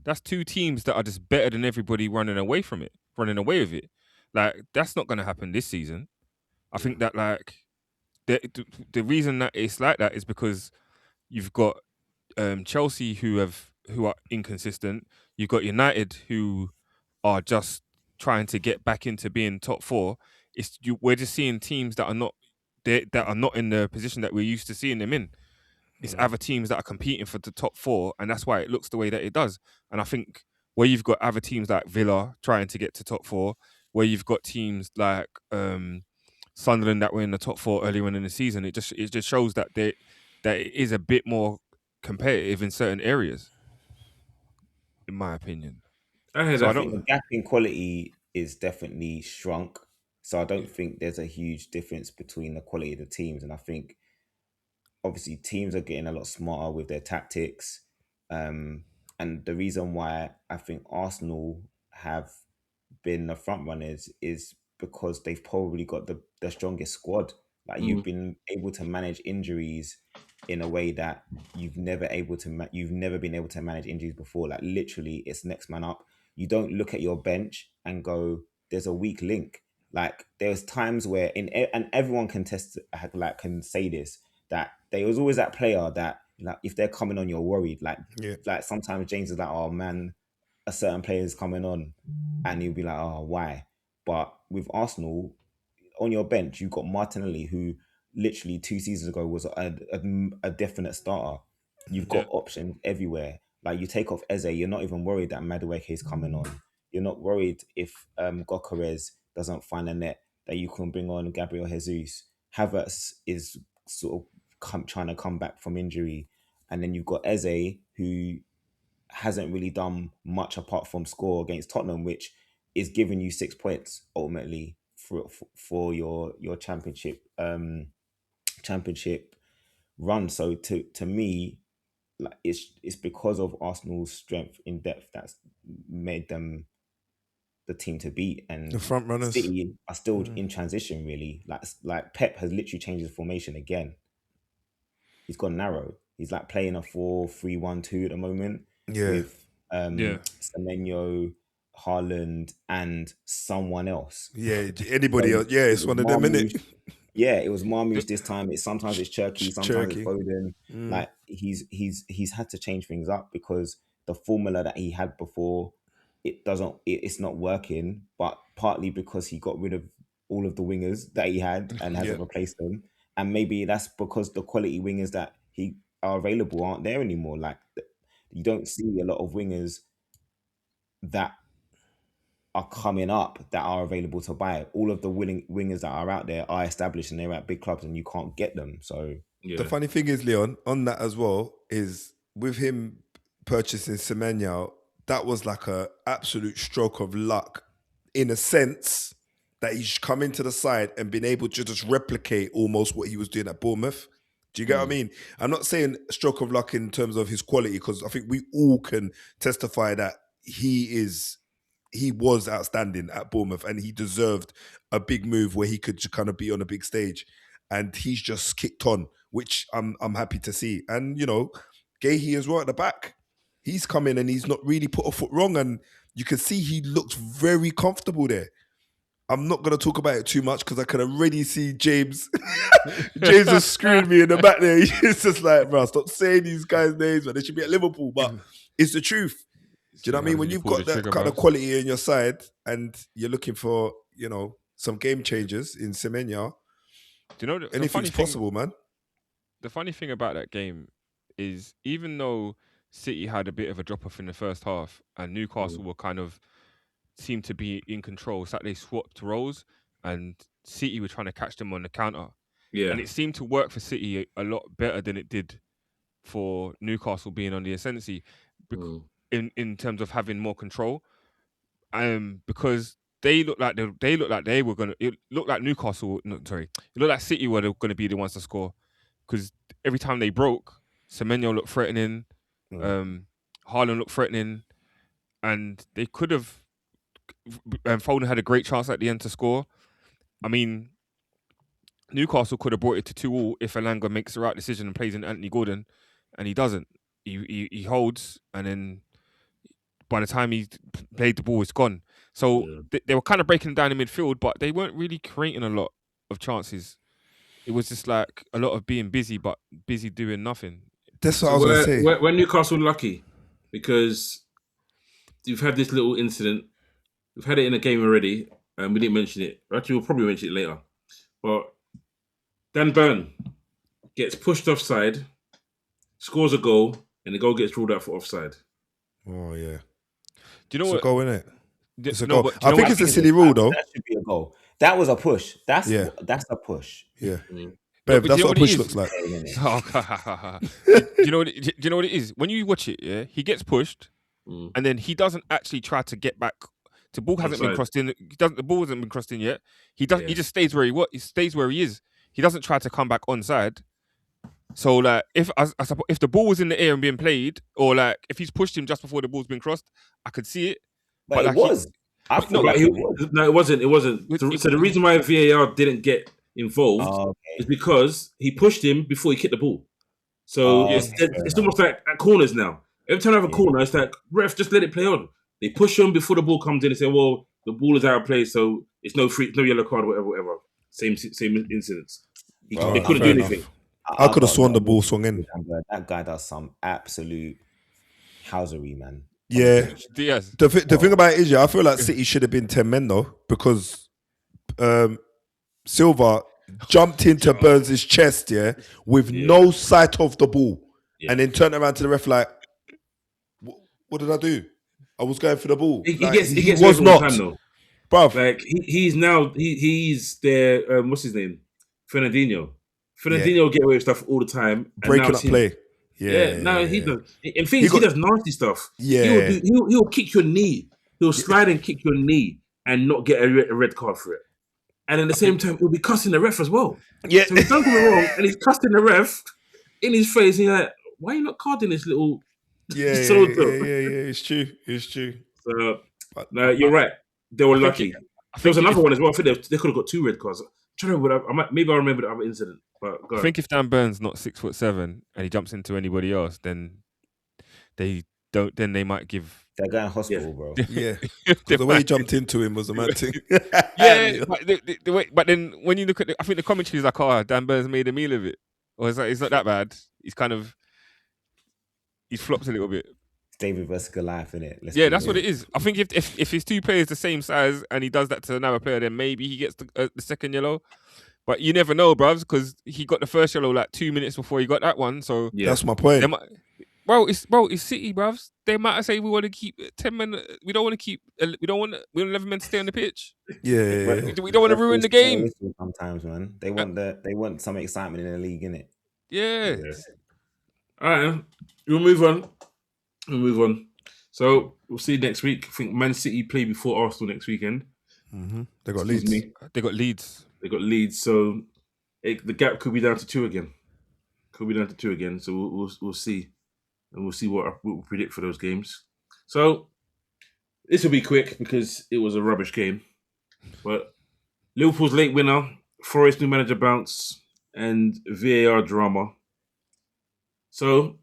Speaker 3: that's two teams that are just better than everybody running away with it. Like, that's not going to happen this season. I think that, like, the reason that it's like that is because you've got Chelsea who are inconsistent. You've got United who are just trying to get back into being top four. We're just seeing teams that are not in the position that we're used to seeing them in. It's other teams that are competing for the top four, and that's why it looks the way that it does. And I think where you've got other teams like Villa trying to get to top four, where you've got teams like Sunderland that were in the top four earlier on in the season, it just shows that it is a bit more competitive in certain areas, in my opinion.
Speaker 1: I heard
Speaker 3: So
Speaker 1: that.
Speaker 3: I
Speaker 4: I think the gap in quality is definitely shrunk. So I don't think there's a huge difference between the quality of the teams. And I think obviously teams are getting a lot smarter with their tactics. And the reason why I think Arsenal have been the front runners is because they've probably got the strongest squad. Like you've been able to manage injuries in a way that you've never been able to manage injuries before. Like literally, it's next man up. You don't look at your bench and go, "There's a weak link." Like there's times where and everyone can can say this, that there was always that player that, like, if they're coming on, you're worried. Like sometimes James is like, "Oh man, a certain player is coming on," and you'll be like, "Oh, why?" But with Arsenal, on your bench, you've got Martinelli, who literally 2 seasons ago was a definite starter. You've got options everywhere. Like you take off Eze, you're not even worried that Madueke is coming on. You're not worried if Gokares doesn't find a net, that you can bring on Gabriel Jesus. Havertz is sort of trying to come back from injury. And then you've got Eze, who hasn't really done much apart from score against Tottenham, which is giving you 6 points ultimately for your championship run. So to me, like it's because of Arsenal's strength in depth that's made them the team to beat, and
Speaker 2: The front runners.
Speaker 4: City are still in transition really. Like Pep has literally changed his formation again. He's gone narrow. He's like playing a 4-3-1-2 at the moment with Semenyo, Haaland, and someone else.
Speaker 2: Yeah, anybody else. Yeah, it's one of them, innit?
Speaker 4: Yeah, it was Marmoush this time. Sometimes it's Cherky, sometimes it's Foden. Like he's had to change things up because the formula that he had before, it's not working. But partly because he got rid of all of the wingers that he had and hasn't replaced them, and maybe that's because the quality wingers that he are available aren't there anymore. Like you don't see a lot of wingers that are coming up that are available to buy. All of the wingers that are out there are established and they're at big clubs and you can't get them. So
Speaker 2: The funny thing is, Leon, on that as well, is with him purchasing Semenyo, that was like a absolute stroke of luck in a sense that he's come into the side and been able to just replicate almost what he was doing at Bournemouth. Do you get what I mean? I'm not saying stroke of luck in terms of his quality, because I think we all can testify that he was outstanding at Bournemouth and he deserved a big move where he could kind of be on a big stage. And he's just kicked on, which I'm happy to see. And, you know, Gahey as well at the back. He's come in and he's not really put a foot wrong. And you can see he looks very comfortable there. I'm not going to talk about it too much because I can already see James. James is screwing me in the back there. He's just like, bro, stop saying these guys' names, man. They should be at Liverpool. But it's the truth. Do you know what I mean? When you've got that kind of quality in your side and you're looking for, some game changers in Semenya,
Speaker 3: do you know
Speaker 2: anything's possible, man.
Speaker 3: The funny thing about that game is even though City had a bit of a drop-off in the first half and Newcastle were kind of seemed to be in control, so they swapped roles and City were trying to catch them on the counter. Yeah. And it seemed to work for City a lot better than it did for Newcastle being on the ascendancy in terms of having more control. Because they looked like they were gonna. It looked like Newcastle. No, sorry, it looked like City were going to be the ones to score because every time they broke, Semenyo looked threatening, Haaland looked threatening, and they could have. Foden had a great chance at the end to score. I mean, Newcastle could have brought it to 2-2 if Elanga makes the right decision and plays in Anthony Gordon, and he doesn't. He holds, and then by the time he played the ball, it's gone. So they were kind of breaking down in midfield, but they weren't really creating a lot of chances. It was just like a lot of being busy, but busy doing nothing.
Speaker 2: That's what I was going to say.
Speaker 1: When Newcastle lucky, because you've had this little incident. We've had it in a game already, and we didn't mention it. Actually, we'll probably mention it later. But Dan Burn gets pushed offside, scores a goal, and the goal gets ruled out for offside.
Speaker 2: Oh, yeah.
Speaker 3: Do you know
Speaker 2: it's
Speaker 3: what?
Speaker 2: A goal, isn't it? It's a goal. I think it's a silly rule, though.
Speaker 4: That should be a goal. That was a push. That's a push.
Speaker 2: Yeah. Bev, that's what a push looks like.
Speaker 3: Do you know what it is? When you watch it, yeah, he gets pushed, and then he doesn't actually try to get back. The ball hasn't been crossed in. The ball hasn't been crossed in yet. He does. Yeah. He just stays where he stays where he is. He doesn't try to come back onside. So like, if the ball was in the air and being played, or like if he's pushed him just before the ball's been crossed, I could see it.
Speaker 4: But it was.
Speaker 1: No, it wasn't. It wasn't. So the reason why VAR didn't get involved is because he pushed him before he kicked the ball. So it's almost like at corners now. Every time I have a corner, it's like, ref, just let it play on. They push him before the ball comes in and say, well, the ball is out of play, so it's no yellow card, whatever. Same incidents. They couldn't do anything.
Speaker 2: I could have sworn the ball swung in.
Speaker 4: That guy does some absolute housery, man.
Speaker 2: Yeah. Yes. The thing about it is, I feel like City should have been 10 men, though, because Silva jumped into Burns' chest, with no sight of the ball, and then turned around to the ref like, what did I do? I was going for the ball.
Speaker 1: He was not, bruv. Like he's their what's his name, Fernandinho. Get away with stuff all the time,
Speaker 2: breaking up play.
Speaker 1: Now he does. In things, he does nasty stuff. Yeah, he'll kick your knee. He'll slide and kick your knee and not get a red card for it. And at the same time, he'll be cussing the ref as well. Yeah, so he's done something wrong, and he's cussing the ref in his face. And he's like, "Why are you not carding this little?"
Speaker 2: Yeah, it's true.
Speaker 1: So, no, you're right. They were lucky. There was another one as well. I think they could have got 2 red cards. I'm trying to remember. Maybe I remember the other incident. But
Speaker 3: I think if Dan Burns not 6'7" and he jumps into anybody else, then they don't. Then they might give.
Speaker 4: They're going hospital, bro.
Speaker 2: Yeah, because the way he jumped into him was a mad thing.
Speaker 3: But then when you look at, I think the commentary is like, "Oh, Dan Burns made a meal of it," or it's not that bad. He's flopped a little bit.
Speaker 4: David versus Goliath, innit?
Speaker 3: That's what it is. I think if his 2 players the same size and he does that to another player, then maybe he gets the second yellow. But you never know, bruvs, because he got the first yellow like 2 minutes before he got that one. So
Speaker 2: that's my point.
Speaker 3: It's City, bruvs. They might say we want to keep 10 men. We don't want 11 men to stay on the pitch.
Speaker 2: Yeah.
Speaker 3: We don't want to ruin the game.
Speaker 4: Sometimes, man, they want some excitement in the league, innit?
Speaker 3: Yeah.
Speaker 1: All right, we'll move on. So we'll see next week. I think Man City play before Arsenal next weekend.
Speaker 2: Mm-hmm. They got Leeds.
Speaker 3: They got Leeds. So the gap could be down to 2 again. So we'll see, and we'll see what we'll predict for those games. So this will be quick because it was a rubbish game. But Liverpool's late winner, Forest new manager bounce, and VAR drama. So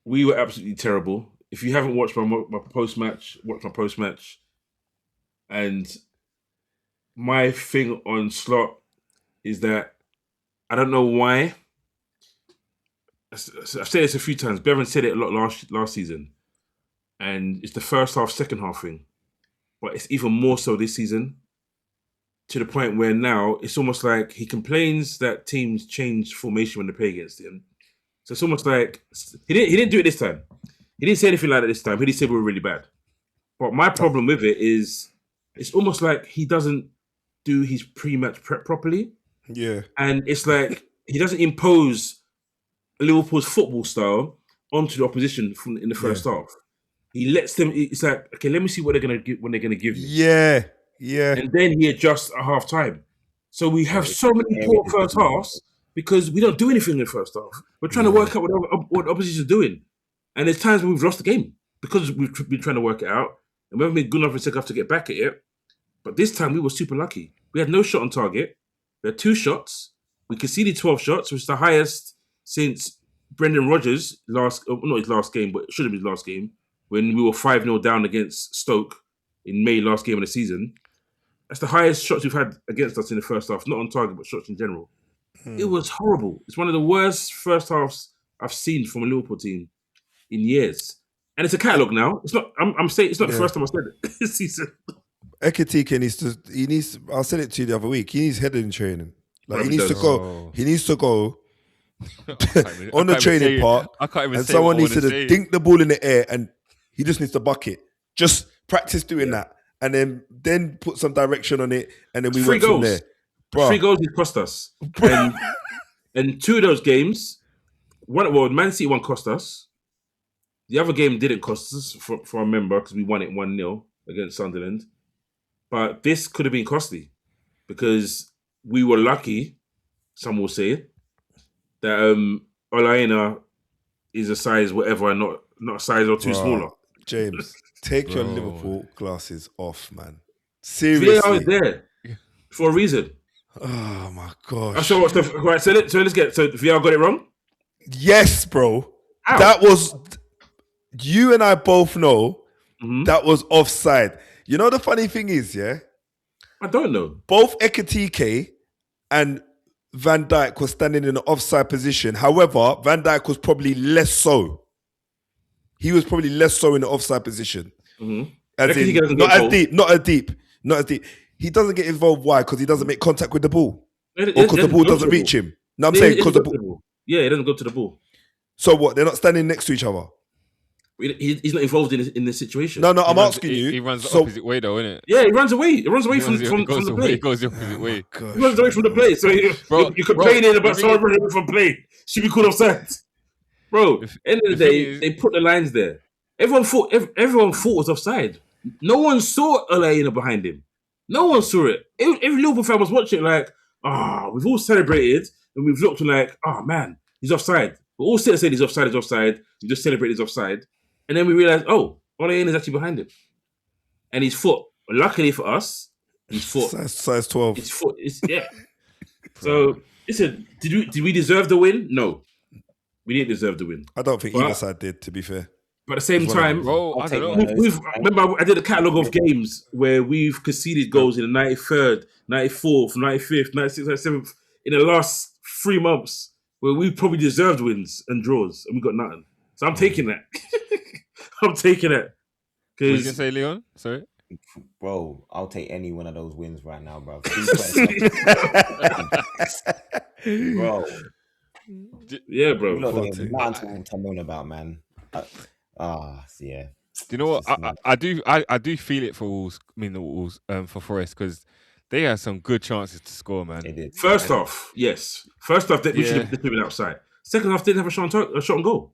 Speaker 3: we were absolutely terrible. If you haven't watched my post-match, watch my post-match. And
Speaker 1: my thing on Slot is that I don't know why. I've said this a few times. Bevan said it a lot last season, and it's the first half, second half thing. But it's even more so this season, to the point where now it's almost like he complains that teams change formation when they play against him. So it's almost like he didn't do it this time. He didn't say anything like that this time. He didn't say we were really bad. But my problem with it is it's almost like he doesn't do his pre-match prep properly.
Speaker 2: Yeah.
Speaker 1: And it's like he doesn't impose Liverpool's football style onto the opposition in the first half. He lets them. It's like, okay, let me see what they're gonna give when they're gonna give me.
Speaker 2: Yeah.
Speaker 1: And then he adjusts at half time. So we have so many poor first halves because we don't do anything in the first half. We're trying to work out what the opposition is doing, and there's times when we've lost the game because we've been trying to work it out, and we haven't been good enough in the second half to get back at it. But this time we were super lucky. We had no shot on target. We had 2 shots. We conceded 12 shots, which is the highest since Brendan Rodgers not his last game, but it should have been his last game, when we were 5-0 down against Stoke in May, last game of the season. That's the highest shots we've had against us in the first half, not on target, but shots in general. It was horrible. It's one of the worst first halves I've seen from a Liverpool team in years. And it's a catalogue now. It's not. I'm saying it's not the first time I said it this season.
Speaker 2: Ekitike needs. I said it to you the other week. He needs heading training. Like he needs to go. He needs to go on the training part.
Speaker 3: I can't even.
Speaker 2: And someone needs to dink the ball in the air, and he just needs to bucket. Just practice doing that, and then put some direction on it, and then we went from there. Bruh.
Speaker 1: 3 goals it cost us, and 2 of those games, Man City one cost us. The other game didn't cost us, for I remember, because we won it 1-0 against Sunderland. But this could have been costly because we were lucky, some will say, that Olaina is a size whatever and not a size or 2 smaller.
Speaker 2: James, take your Liverpool glasses off, man. Seriously.
Speaker 1: They are there for a reason.
Speaker 2: Oh my gosh.
Speaker 1: So let's get VR got it wrong?
Speaker 2: Yes, bro.
Speaker 1: How?
Speaker 2: That was... You and I both know that was offside. You know the funny thing is, yeah?
Speaker 1: I don't know.
Speaker 2: Both Ekitike and Van Dijk were standing in an offside position. However, Van Dijk was probably less so. He was probably less so in the offside position. As in, not as deep. He doesn't get involved. Why? Because he doesn't make contact with the ball. Or because the ball doesn't reach him. No, I'm saying because the ball.
Speaker 1: Yeah, he doesn't go to the ball.
Speaker 2: So what? They're not standing next to each other?
Speaker 1: He's not involved in the situation.
Speaker 2: No, I'm asking you.
Speaker 3: He runs the opposite way, though, innit?
Speaker 1: Yeah, he runs away. He runs away from the play.
Speaker 3: He goes the opposite way.
Speaker 1: He runs away from the play. So you're complaining about someone running away from play. Should be called offside. Bro, end of the day, they put the lines there. Everyone thought it was offside. No one saw Olaina behind him. No one saw it. Every Liverpool fan was watching like, we've all celebrated and we've looked like, man, he's offside. We all said he's offside, We just celebrate he's offside. And then we realized, Olaina is actually behind him. And his foot, luckily for us, his foot.
Speaker 2: Size 12.
Speaker 1: His foot is, yeah. So, listen, did we deserve the win? No. We didn't deserve the win.
Speaker 2: I don't think either side did, to be fair.
Speaker 1: But at the same time,
Speaker 3: bro, I don't know.
Speaker 1: Remember, I did a catalogue of games where we've conceded goals in the 93rd, 94th, 95th, 96th, 97th in the last 3 months where we probably deserved wins and draws and we got nothing. So I'm taking that. I'm taking it.
Speaker 3: What you gonna say, Leon? Sorry?
Speaker 4: Bro, I'll take any one of those wins right now, bro. Bro.
Speaker 1: Yeah, bro.
Speaker 4: Nothing to moan about, man. Yeah.
Speaker 3: Do you know what? I do feel it for Wolves. I mean, the Wolves for Forest because they had some good chances to score, man.
Speaker 4: They did.
Speaker 1: First off, yes. First off, we should have been outside. Second half, didn't have a shot on goal.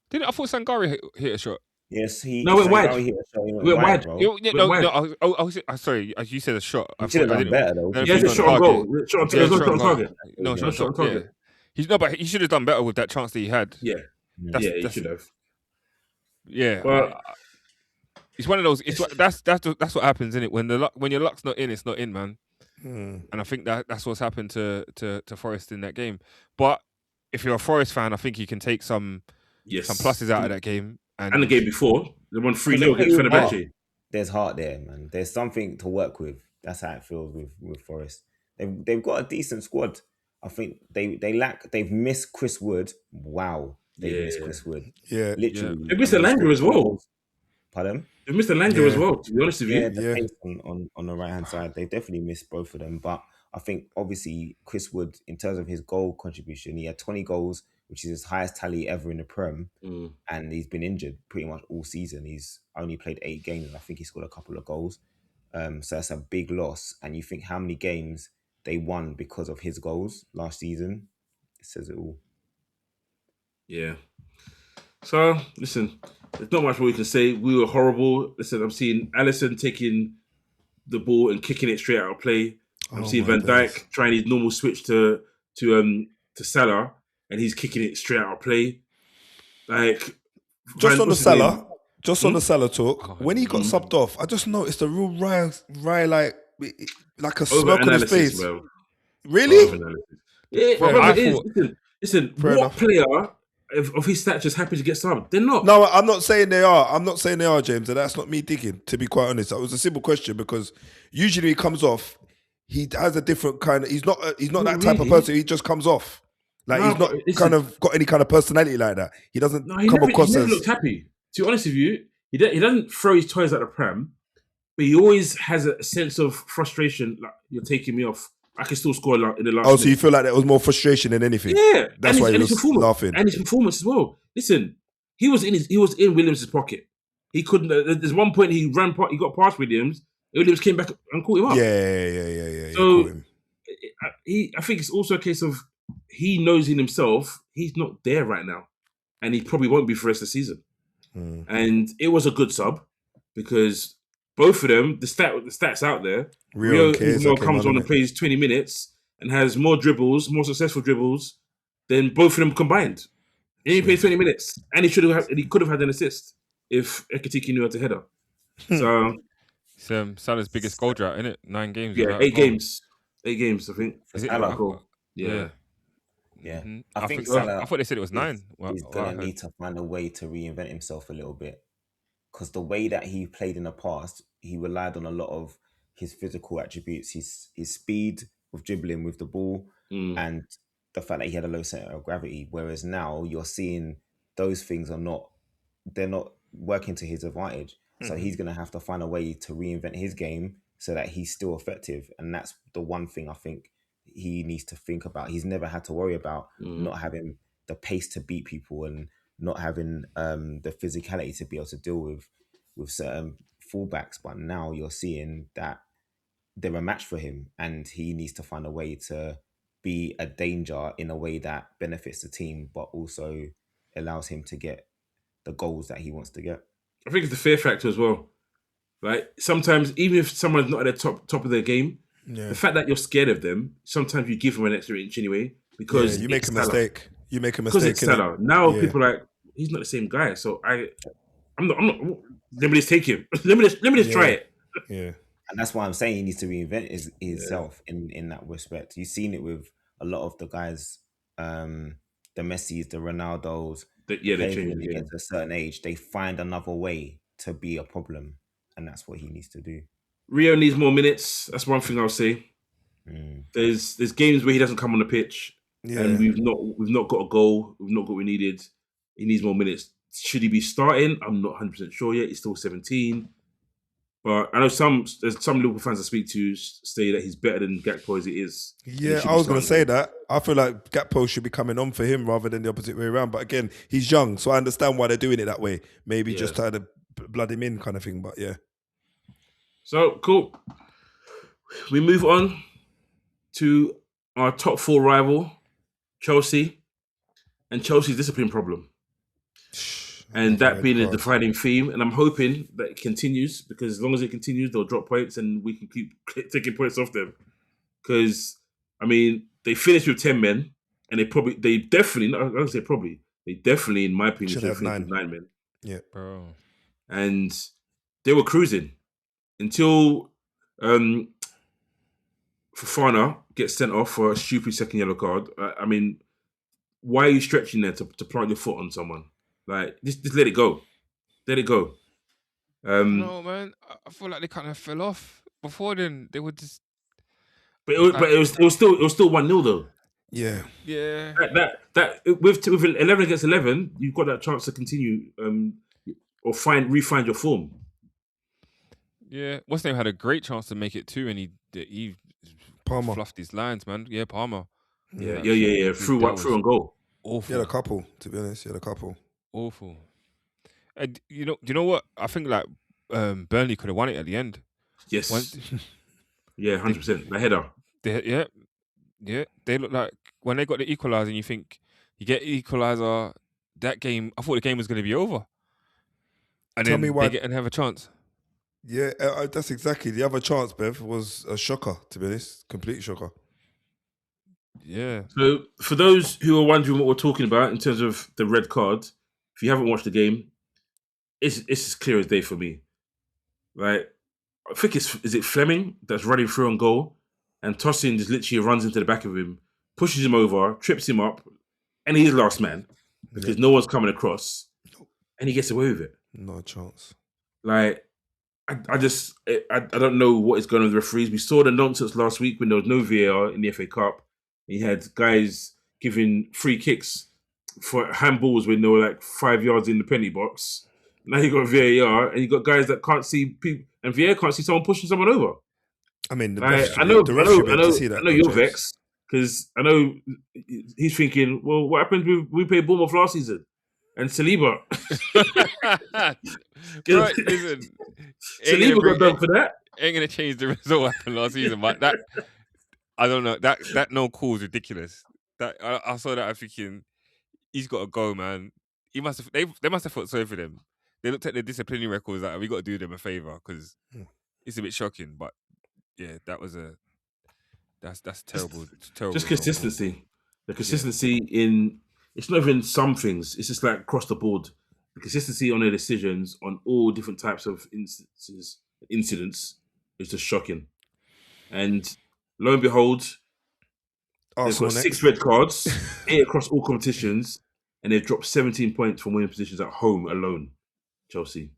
Speaker 3: Didn't I thought Sangare hit a shot?
Speaker 4: Yes, he.
Speaker 1: No, went wide.
Speaker 4: He
Speaker 1: went wide,
Speaker 4: bro.
Speaker 3: Sorry, you said a shot.
Speaker 4: He should have done better though.
Speaker 1: He has a shot on goal. Shot on target.
Speaker 3: No shot on target. But he should have done better with that chance that he had.
Speaker 1: Yeah, he should have.
Speaker 3: Yeah,
Speaker 1: but
Speaker 3: it's one of those. That's what happens, isn't it? When your luck's not in, it's not in, man. And I think that's what's happened to Forest in that game. But if you're a Forest fan, I think you can take some pluses out of that game
Speaker 1: and the game before. They won 3-0 against Fenerbahce.
Speaker 4: There's heart there, man. There's something to work with. That's how it feels with Forest. They've got a decent squad. I think they've missed Chris Wood. Wow, they've missed Chris Wood.
Speaker 2: Yeah.
Speaker 4: Literally.
Speaker 1: They missed Langer as well.
Speaker 4: Pardon?
Speaker 1: They missed Langer as well, to be honest with you.
Speaker 4: Yeah, the pace on the right hand side. They definitely missed both of them. But I think obviously Chris Wood, in terms of his goal contribution, he had 20 goals, which is his highest tally ever in the Prem. And he's been injured pretty much all season. He's only played 8 games and I think he scored a couple of goals. So that's a big loss. And you think how many games they won because of his goals last season? It says it all.
Speaker 1: Yeah. So, listen, there's not much more we can say. We were horrible. Listen, I'm seeing Alisson taking the ball and kicking it straight out of play. I'm seeing Van Dijk trying his normal switch to Salah, and he's kicking it straight out of play. Like,
Speaker 2: just on the Salah talk, when he got subbed off, I just noticed a real wry like a smirk on his face. Bro. Really?
Speaker 1: Yeah, bro, listen, what player of his stature is happy to get subbed? They're not.
Speaker 2: No, I'm not saying they are. James, and that's not me digging, to be quite honest. It was a simple question because usually he comes off, he has a different kind of, he's not that type of person, he just comes off. Like he's not kind of got any kind of personality like that. He doesn't come across
Speaker 1: he never looks happy. To be honest with you, he doesn't throw his toys at the pram, but he always has a sense of frustration, like, you're taking me off. I can still score in the last minute.
Speaker 2: So you feel like there was more frustration than anything?
Speaker 1: Yeah,
Speaker 2: that's why he was laughing.
Speaker 1: And his performance as well. Listen, he was in Williams' pocket. He couldn't. There's one point he got past Williams. Williams came back and caught him up.
Speaker 2: Yeah.
Speaker 1: So I think it's also a case of he knows in himself he's not there right now, and he probably won't be for the rest of the season. And it was a good sub because both of them, the stats out there. Rio comes on and plays 20 minutes and has more successful dribbles than both of them combined. And he played 20 minutes, and he could have had an assist if Ekitike knew how to header. So
Speaker 3: it's Salah's biggest goal drought, isn't it? 9 games.
Speaker 1: Yeah, 8 games. 8 games, I think.
Speaker 3: Is it
Speaker 4: Salah?
Speaker 3: Yeah.
Speaker 4: Mm-hmm.
Speaker 3: I think Salah, I thought they said it was 9.
Speaker 4: He's gonna need to find a way to reinvent himself a little bit, because the way that he played in the past, he relied on a lot of his physical attributes, his speed with dribbling with the ball, and the fact that he had a low center of gravity. Whereas now you're seeing those things they're not working to his advantage. So he's going to have to find a way to reinvent his game so that he's still effective. And that's the one thing I think he needs to think about. He's never had to worry about not having the pace to beat people and not having the physicality to be able to deal with certain fullbacks. But now you're seeing that they're a match for him, and he needs to find a way to be a danger in a way that benefits the team, but also allows him to get the goals that he wants to get.
Speaker 1: I think it's the fear factor as well. Like sometimes, even if someone's not at the top of their game, the fact that you're scared of them, sometimes you give them an extra inch anyway because
Speaker 2: you make a mistake. You make a
Speaker 1: because
Speaker 2: mistake.
Speaker 1: It's Salah. Now people are like, he's not the same guy. So I'm not. Let me just take him. let me just try it.
Speaker 2: Yeah.
Speaker 4: And that's why I'm saying he needs to reinvent himself in that respect. You've seen it with a lot of the guys, the Messis, the Ronaldos.
Speaker 1: They change
Speaker 4: when they get to a certain age, they find another way to be a problem, and that's what he needs to do.
Speaker 1: Rio needs more minutes. That's one thing I'll say. There's games where he doesn't come on the pitch, and we've not got a goal. We've not got what we needed. He needs more minutes. Should he be starting? I'm not 100% sure yet. He's still 17. But I know there's some Liverpool fans I speak to say that he's better than Gakpo as it is.
Speaker 2: Yeah, I was going to say that. I feel like Gakpo should be coming on for him rather than the opposite way around. But again, he's young, so I understand why they're doing it that way. Maybe just trying to blood him in kind of thing, but yeah.
Speaker 1: So, cool. We move on to our top 4 rival, Chelsea, and Chelsea's discipline problem. And that being a defining theme. And I'm hoping that it continues, because as long as it continues, they'll drop points and we can keep taking points off them. Because, I mean, they finished with 10 men, and they definitely, in my opinion, should have finished with 9 men.
Speaker 2: Yeah.
Speaker 3: Bro.
Speaker 1: And they were cruising until Fofana gets sent off for a stupid second yellow card. I mean, why are you stretching there to plant your foot on someone? Like, just let it go. Let it go.
Speaker 3: No, man. I feel like they kind of fell off. before then they were just.
Speaker 1: But it was still 1-0 though.
Speaker 2: Yeah.
Speaker 1: That with 11 against 11, you've got that chance to continue or refine your form.
Speaker 3: Yeah, what's name had a great chance to make it too, and he
Speaker 2: Palmer
Speaker 3: fluffed his lines, man. Yeah, Palmer.
Speaker 1: Yeah. Through on goal.
Speaker 3: Awful.
Speaker 2: He had a couple, to be honest. He had a couple.
Speaker 3: Awful. And do you know what? I think like Burnley could have won it at the end.
Speaker 1: Yes. Yeah, 100%. The header.
Speaker 3: Yeah. They look like when they got the equaliser, and you think you get equaliser, that game. I thought the game was going to be over. And
Speaker 2: Tell
Speaker 3: then
Speaker 2: me why
Speaker 3: they get and have a chance.
Speaker 2: Yeah, that's exactly the other chance. Bev was a shocker, to be honest, complete shocker.
Speaker 3: Yeah.
Speaker 1: So for those who are wondering what we're talking about in terms of the red card, if you haven't watched the game, it's as clear as day for me. Like, I think is it Fleming that's running through on goal, and Tosin just literally runs into the back of him, pushes him over, trips him up, and he's last man because no one's coming across, and he gets away with it.
Speaker 2: Not a chance.
Speaker 1: Like, I don't know what is going on with the referees. We saw the nonsense last week when there was no VAR in the FA Cup. He had guys giving free kicks for handballs when they were like 5 yards in the penalty box. Now you got VAR, and you got guys that can't see people, and VAR can't see someone pushing someone over.
Speaker 2: I mean,
Speaker 1: I know you're vexed because I know he's thinking, well, what happened with we played Bournemouth last season and Saliba?
Speaker 3: Right, listen,
Speaker 1: Saliba got done for that.
Speaker 3: Ain't gonna change the result what happened last season, but that I don't know. That no call is ridiculous. That I saw that. I'm thinking he's got to go, man. He must have. They must have felt sorry for them. They looked at the disciplinary records like we got to do them a favor because it's a bit shocking. But yeah, that's terrible. It's terrible.
Speaker 1: Just consistency. The consistency in it's not even some things. It's just like across the board. The consistency on their decisions on all different types of incidents is just shocking. And lo and behold,
Speaker 2: Arsenal
Speaker 1: they've got 6 red cards, 8 across all competitions, and they've dropped 17 points from winning positions at home alone. Chelsea.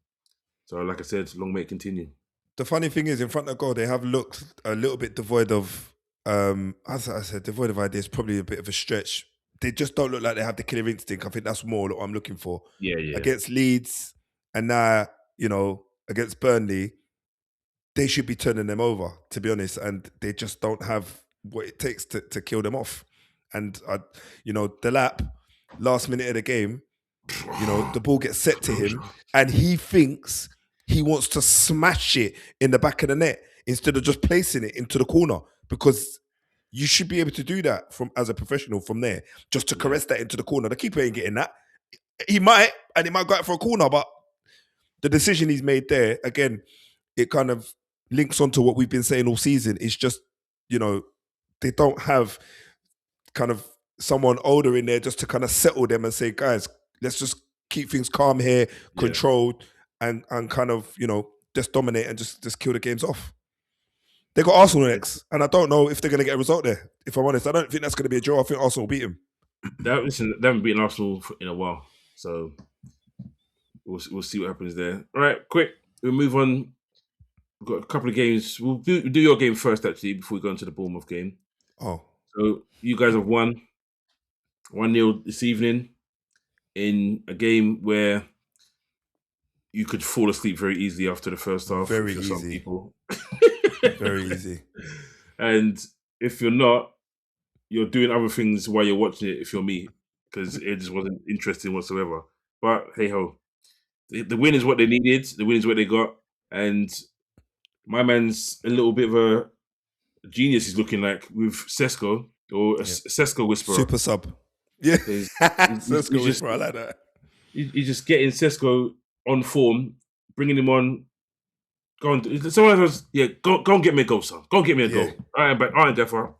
Speaker 1: So, like I said, long may it continue.
Speaker 2: The funny thing is, in front of goal, they have looked a little bit devoid of, as I said, devoid of ideas. Probably a bit of a stretch. They just don't look like they have the killer instinct. I think that's more what I'm looking for.
Speaker 1: Yeah.
Speaker 2: Against Leeds and now, against Burnley, they should be turning them over, to be honest, and they just don't have what it takes to kill them off. And the lap, last minute of the game, the ball gets set to him, and he thinks he wants to smash it in the back of the net instead of just placing it into the corner, because you should be able to do that as a professional from there, just to caress that into the corner. The keeper ain't getting that. He might, and he might go out for a corner, but the decision he's made there, again, it kind of links onto what we've been saying all season. It's just, they don't have kind of someone older in there just to kind of settle them and say, guys, let's just keep things calm here, controlled, and kind of, just dominate and just kill the games off. They got Arsenal next, and I don't know if they're going to get a result there. If I'm honest, I don't think that's going to be a draw. I think Arsenal will beat them.
Speaker 1: They haven't beaten Arsenal in a while, so we'll see what happens there. All right, quick, we'll move on. We've got a couple of games. We'll do your game first, actually, before we go into the Bournemouth game.
Speaker 2: Oh.
Speaker 1: So you guys have won 1-0 this evening in a game where you could fall asleep very easily after the first half.
Speaker 2: Very
Speaker 1: for
Speaker 2: easy.
Speaker 1: some people.
Speaker 2: Very easy.
Speaker 1: And if you're not, you're doing other things while you're watching it, if you're me, because it just wasn't interesting whatsoever. But hey ho, the win is what they needed. The win is what they got. And my man's a little bit of a genius, he's looking like, with Sesko, or a Sesko whisperer.
Speaker 2: Super sub. Yeah.
Speaker 1: Sesko
Speaker 2: whisperer, I like that.
Speaker 1: He's just getting Sesko on form, bringing him on. Go on. Someone else, go and get me a goal, son. Go and get me a goal. All right, Defra.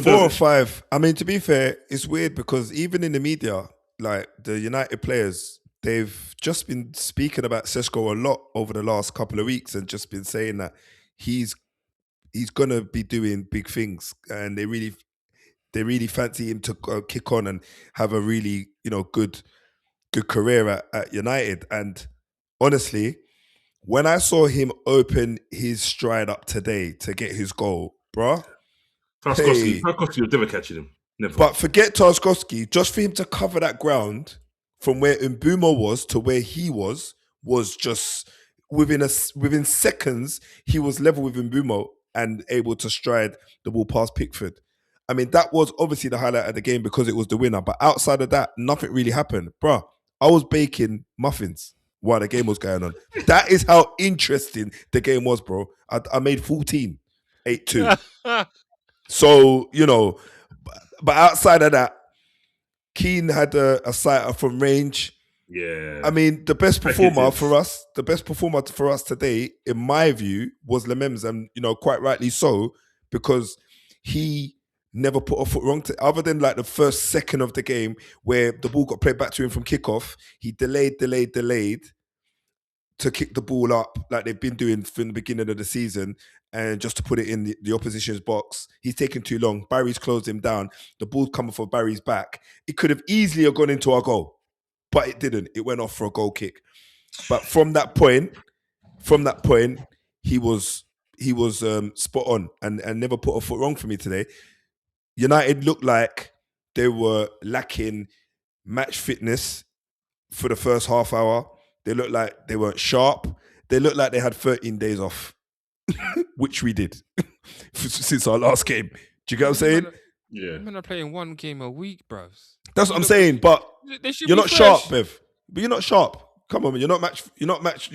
Speaker 2: 4 or 5. I mean, to be fair, it's weird because even in the media, like the United players, they've just been speaking about Sesko a lot over the last couple of weeks and just been saying that he's gonna be doing big things, and they really fancy him to kick on and have a really good career at United. And honestly, when I saw him open his stride up today to get his goal, bruh.
Speaker 1: Tarkowski was never catching him. Never.
Speaker 2: But forget Tarkowski, just for him to cover that ground from where Mbeumo was to where he was just within seconds, he was level with Mbeumo and able to stride the ball past Pickford. I mean, that was obviously the highlight of the game because it was the winner. But outside of that, nothing really happened. Bruh, I was baking muffins while the game was going on. That is how interesting the game was, bro. I made 14, 8-2. So, but outside of that, Keane had a sighter from range.
Speaker 1: Yeah.
Speaker 2: I mean, the best performer for us today, in my view, was Lemens, and quite rightly so, because he never put a foot wrong. Other than like the first second of the game where the ball got played back to him from kickoff, he delayed to kick the ball up like they've been doing from the beginning of the season, and just to put it in the opposition's box. He's taken too long. Barry's closed him down. The ball's coming for Barry's back. It could have easily gone into our goal, but it didn't. It went off for a goal kick. But from that point, he was spot on and never put a foot wrong for me today. United looked like they were lacking match fitness for the first half hour. They looked like they weren't sharp. They looked like they had 13 days off, which we did since our last game. Do you get what I'm saying?
Speaker 3: Yeah. Men are playing one game a week, bros.
Speaker 2: That's what I'm saying. But you're not sharp, Bev. But you're not sharp. Come on, man. You're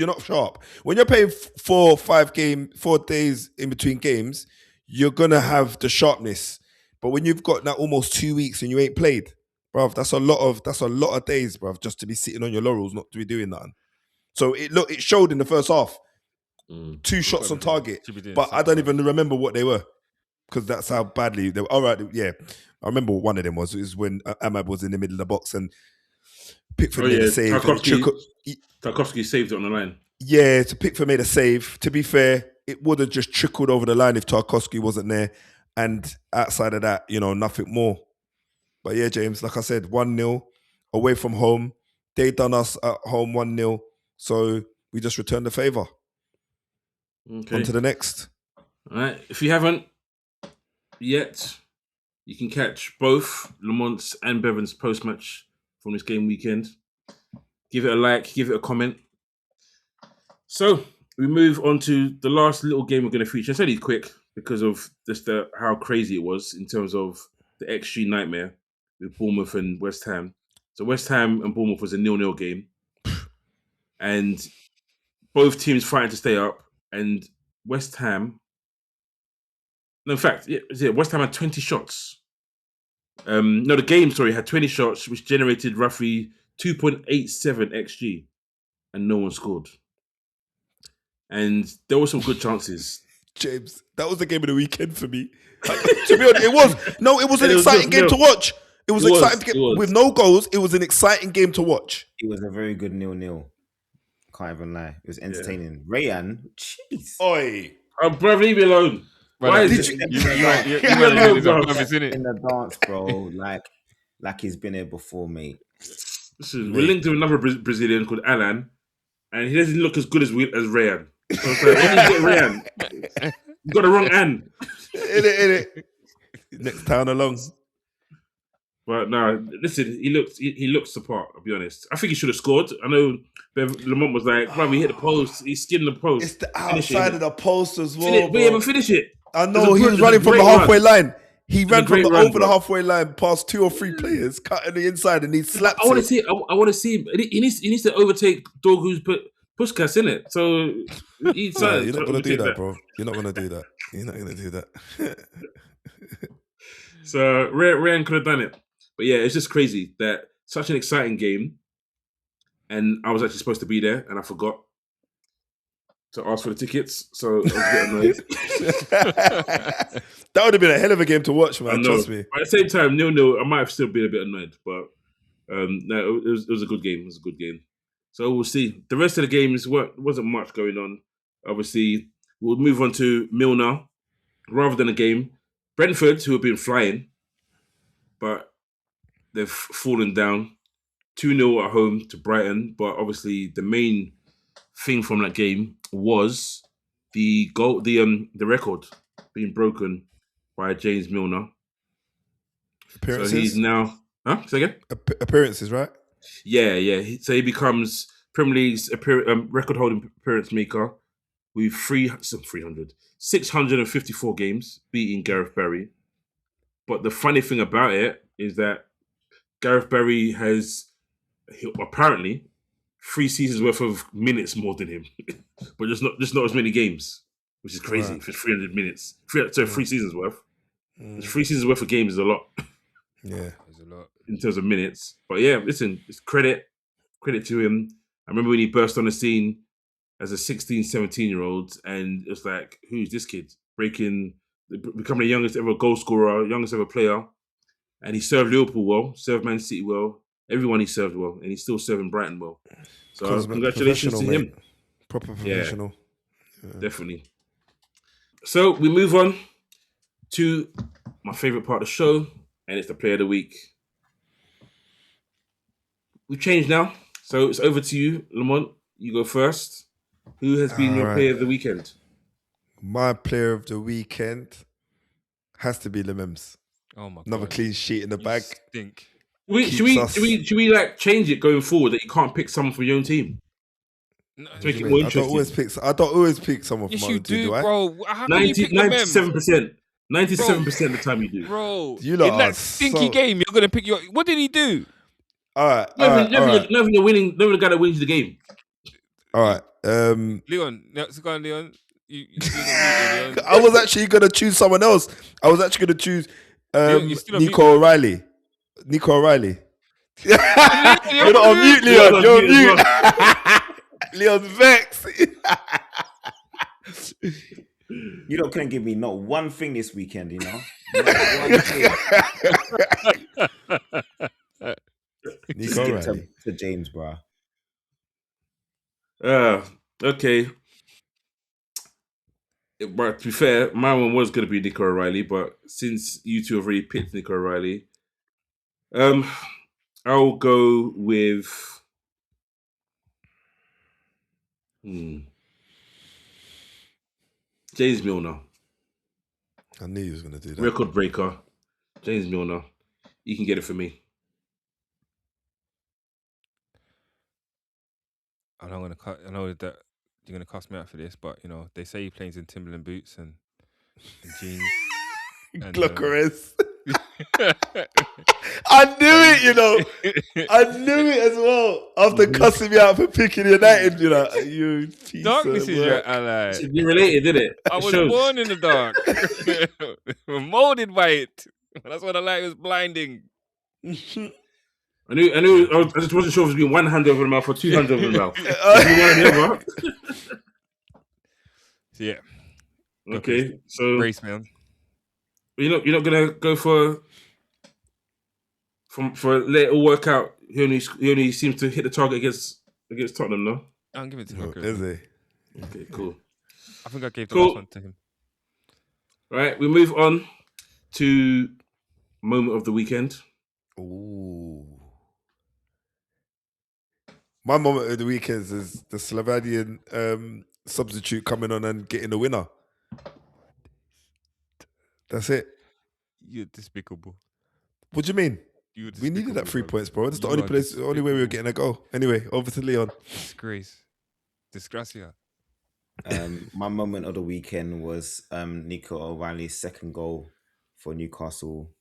Speaker 2: not sharp. When you're playing 4 days in between games, you're gonna have the sharpness. But when you've got now almost 2 weeks and you ain't played, bruv, that's a lot of days, bruv, just to be sitting on your laurels, not to be doing nothing. So it showed in the first half. 2 shots on target, but I don't even remember what they were because that's how badly they were. All right, yeah, I remember what one of them was. It was when Ahmad was in the middle of the box and Pickford made a save.
Speaker 1: Tarkowski saved it on the line.
Speaker 2: Yeah, Pickford made a save. To be fair, it would have just trickled over the line if Tarkowski wasn't there. And outside of that, nothing more. But yeah, James, like I said, 1-0 away from home. They done us at home 1-0. So we just returned the favour. Okay. On to the next.
Speaker 1: All right. If you haven't yet, you can catch both Lamont's and Bevan's post-match from this game weekend. Give it a like, give it a comment. So we move on to the last little game we're going to feature. It's only quick because of just how crazy it was in terms of the XG nightmare with Bournemouth and West Ham. So West Ham and Bournemouth was a 0-0 game. And both teams fighting to stay up. And West Ham... No, in fact, West Ham had 20 shots. The game, had 20 shots, which generated roughly 2.87 XG. And no one scored. And there were some good chances.
Speaker 2: James, that was the game of the weekend for me. To be honest, it was an exciting game to watch. It was exciting with no goals. It was an exciting game to watch.
Speaker 4: It was a very good 0-0. Can't even lie. It was entertaining. Yeah. Rayan, jeez.
Speaker 2: Oi.
Speaker 1: Oh, bro, leave me alone. Why is it?
Speaker 4: In the dance, bro. Like he's been here before, mate.
Speaker 1: Listen, we're linked to another Brazilian called Alan, and he doesn't look as good as Rayan. So when you get Rayan, you got the wrong Ann.
Speaker 2: In it. Next town along.
Speaker 1: But no, listen, he looks the part, I'll be honest. I think he should have scored. I know Lamont was like, right, we hit the post. He skinned the post.
Speaker 2: It's the outside of the post as well.
Speaker 1: But finish it.
Speaker 2: I know, he was running from the halfway line. He ran over the halfway line past 2 or 3 players, cutting the inside, and he slapped it.
Speaker 1: I want to see him. He needs to overtake Dorgu's Puskas, innit? So
Speaker 2: you're not going to do that, bro. You're not going to do that.
Speaker 1: So Ryan could have done it. But yeah, it's just crazy that such an exciting game, and I was actually supposed to be there, and I forgot to ask for the tickets, so I was a bit annoyed.
Speaker 2: That would have been a hell of a game to watch, man. Trust me.
Speaker 1: But at the same time, 0-0, I might have still been a bit annoyed, but no, it was a good game. It was a good game. So we'll see. The rest of the games wasn't much going on. Obviously, we'll move on to Milner rather than a game. Brentford, who have been flying, but they've fallen down 2-0 at home to Brighton. But obviously, the main thing from that game was the goal, the record being broken by James Milner.
Speaker 2: Appearances?
Speaker 1: So he's now, say again?
Speaker 2: Appearances, right?
Speaker 1: Yeah. So he becomes Premier League's record-holding appearance maker with 654 games, beating Gareth Barry. But the funny thing about it is that Gareth Barry has apparently 3 seasons worth of minutes more than him, but just not as many games, which is crazy. Right. For 300 minutes, 3 seasons worth. 3 seasons worth of games is a lot.
Speaker 2: Yeah,
Speaker 3: it's a lot
Speaker 1: in terms of minutes. But yeah, listen, it's credit to him. I remember when he burst on the scene as a 16, 17-year-old, and it's like, who's this kid? Becoming the youngest ever goal scorer, youngest ever player. And he served Liverpool well, served Man City well, everyone he served well, and he's still serving Brighton well. So congratulations to him.
Speaker 2: Proper professional.
Speaker 1: Yeah. Definitely. So we move on to my favourite part of the show, and it's the Player of the Week. We've changed now, so it's over to you, Lamont. You go first. Who has been your Player of the Weekend?
Speaker 2: My Player of the Weekend has to be Lemems.
Speaker 3: Oh my God.
Speaker 2: Another clean sheet in the bag.
Speaker 3: Stink.
Speaker 1: Should we like change it going forward that you can't pick someone from your own team?
Speaker 3: No,
Speaker 1: to make it more interesting.
Speaker 2: I don't always pick someone from my own team, do I?
Speaker 3: Bro. How can you pick 97%.
Speaker 1: 97% of the time you do.
Speaker 3: Bro,
Speaker 2: you in
Speaker 3: that stinky game, you're going to pick your... What did he do?
Speaker 2: All right.
Speaker 1: Never you're winning. Never the guy that wins the game.
Speaker 2: All right.
Speaker 3: Leon. Go on, Leon. You Leon.
Speaker 2: I was actually going to choose someone else. I was actually going to choose Nico O'Reilly. Nico O'Reilly. You're not on mute, Leon. You're on mute. Leon's vexed.
Speaker 4: You lot couldn't give me not one thing this weekend, you know?
Speaker 2: Nico O'Reilly.
Speaker 4: To James, bro.
Speaker 1: Okay. But to be fair, my one was going to be Nico O'Reilly, but since you two have already picked Nico O'Reilly, I'll go with James Milner.
Speaker 2: I knew he was going to do that.
Speaker 1: Record breaker, James Milner. You can get it for me.
Speaker 3: And I'm gonna cut. I know that you're gonna cuss me out for this, but you know they say he plays in Timberland boots and jeans.
Speaker 2: Glockerers. I knew it, you know. I knew it as well. After cussing me out for picking United, you know, you piece
Speaker 3: darkness
Speaker 2: of
Speaker 3: is your ally.
Speaker 1: You related, did it?
Speaker 3: I was born in the dark, molded by it. That's what I like. It was blinding.
Speaker 1: I knew. I just wasn't sure if it was being one hand over the mouth or 2 hands over the mouth.
Speaker 3: Yeah.
Speaker 1: Okay. So
Speaker 3: brace, man.
Speaker 1: You're not gonna go for let it all work out. He only seems to hit the target against Tottenham, no?
Speaker 3: I'll give it to him.
Speaker 2: Is he?
Speaker 1: Okay, cool.
Speaker 3: I think I gave the last one to him.
Speaker 1: Right, we move on to moment of the weekend.
Speaker 2: Ooh. My moment of the weekend is the Slovenian substitute coming on and getting the winner. That's it.
Speaker 3: You're despicable.
Speaker 2: What do you mean? We needed that 3 points, bro. That's the only way we were getting a goal. Anyway, over to Leon.
Speaker 3: Disgrace. Disgracia.
Speaker 4: My moment of the weekend was Nico O'Reilly's second goal for Newcastle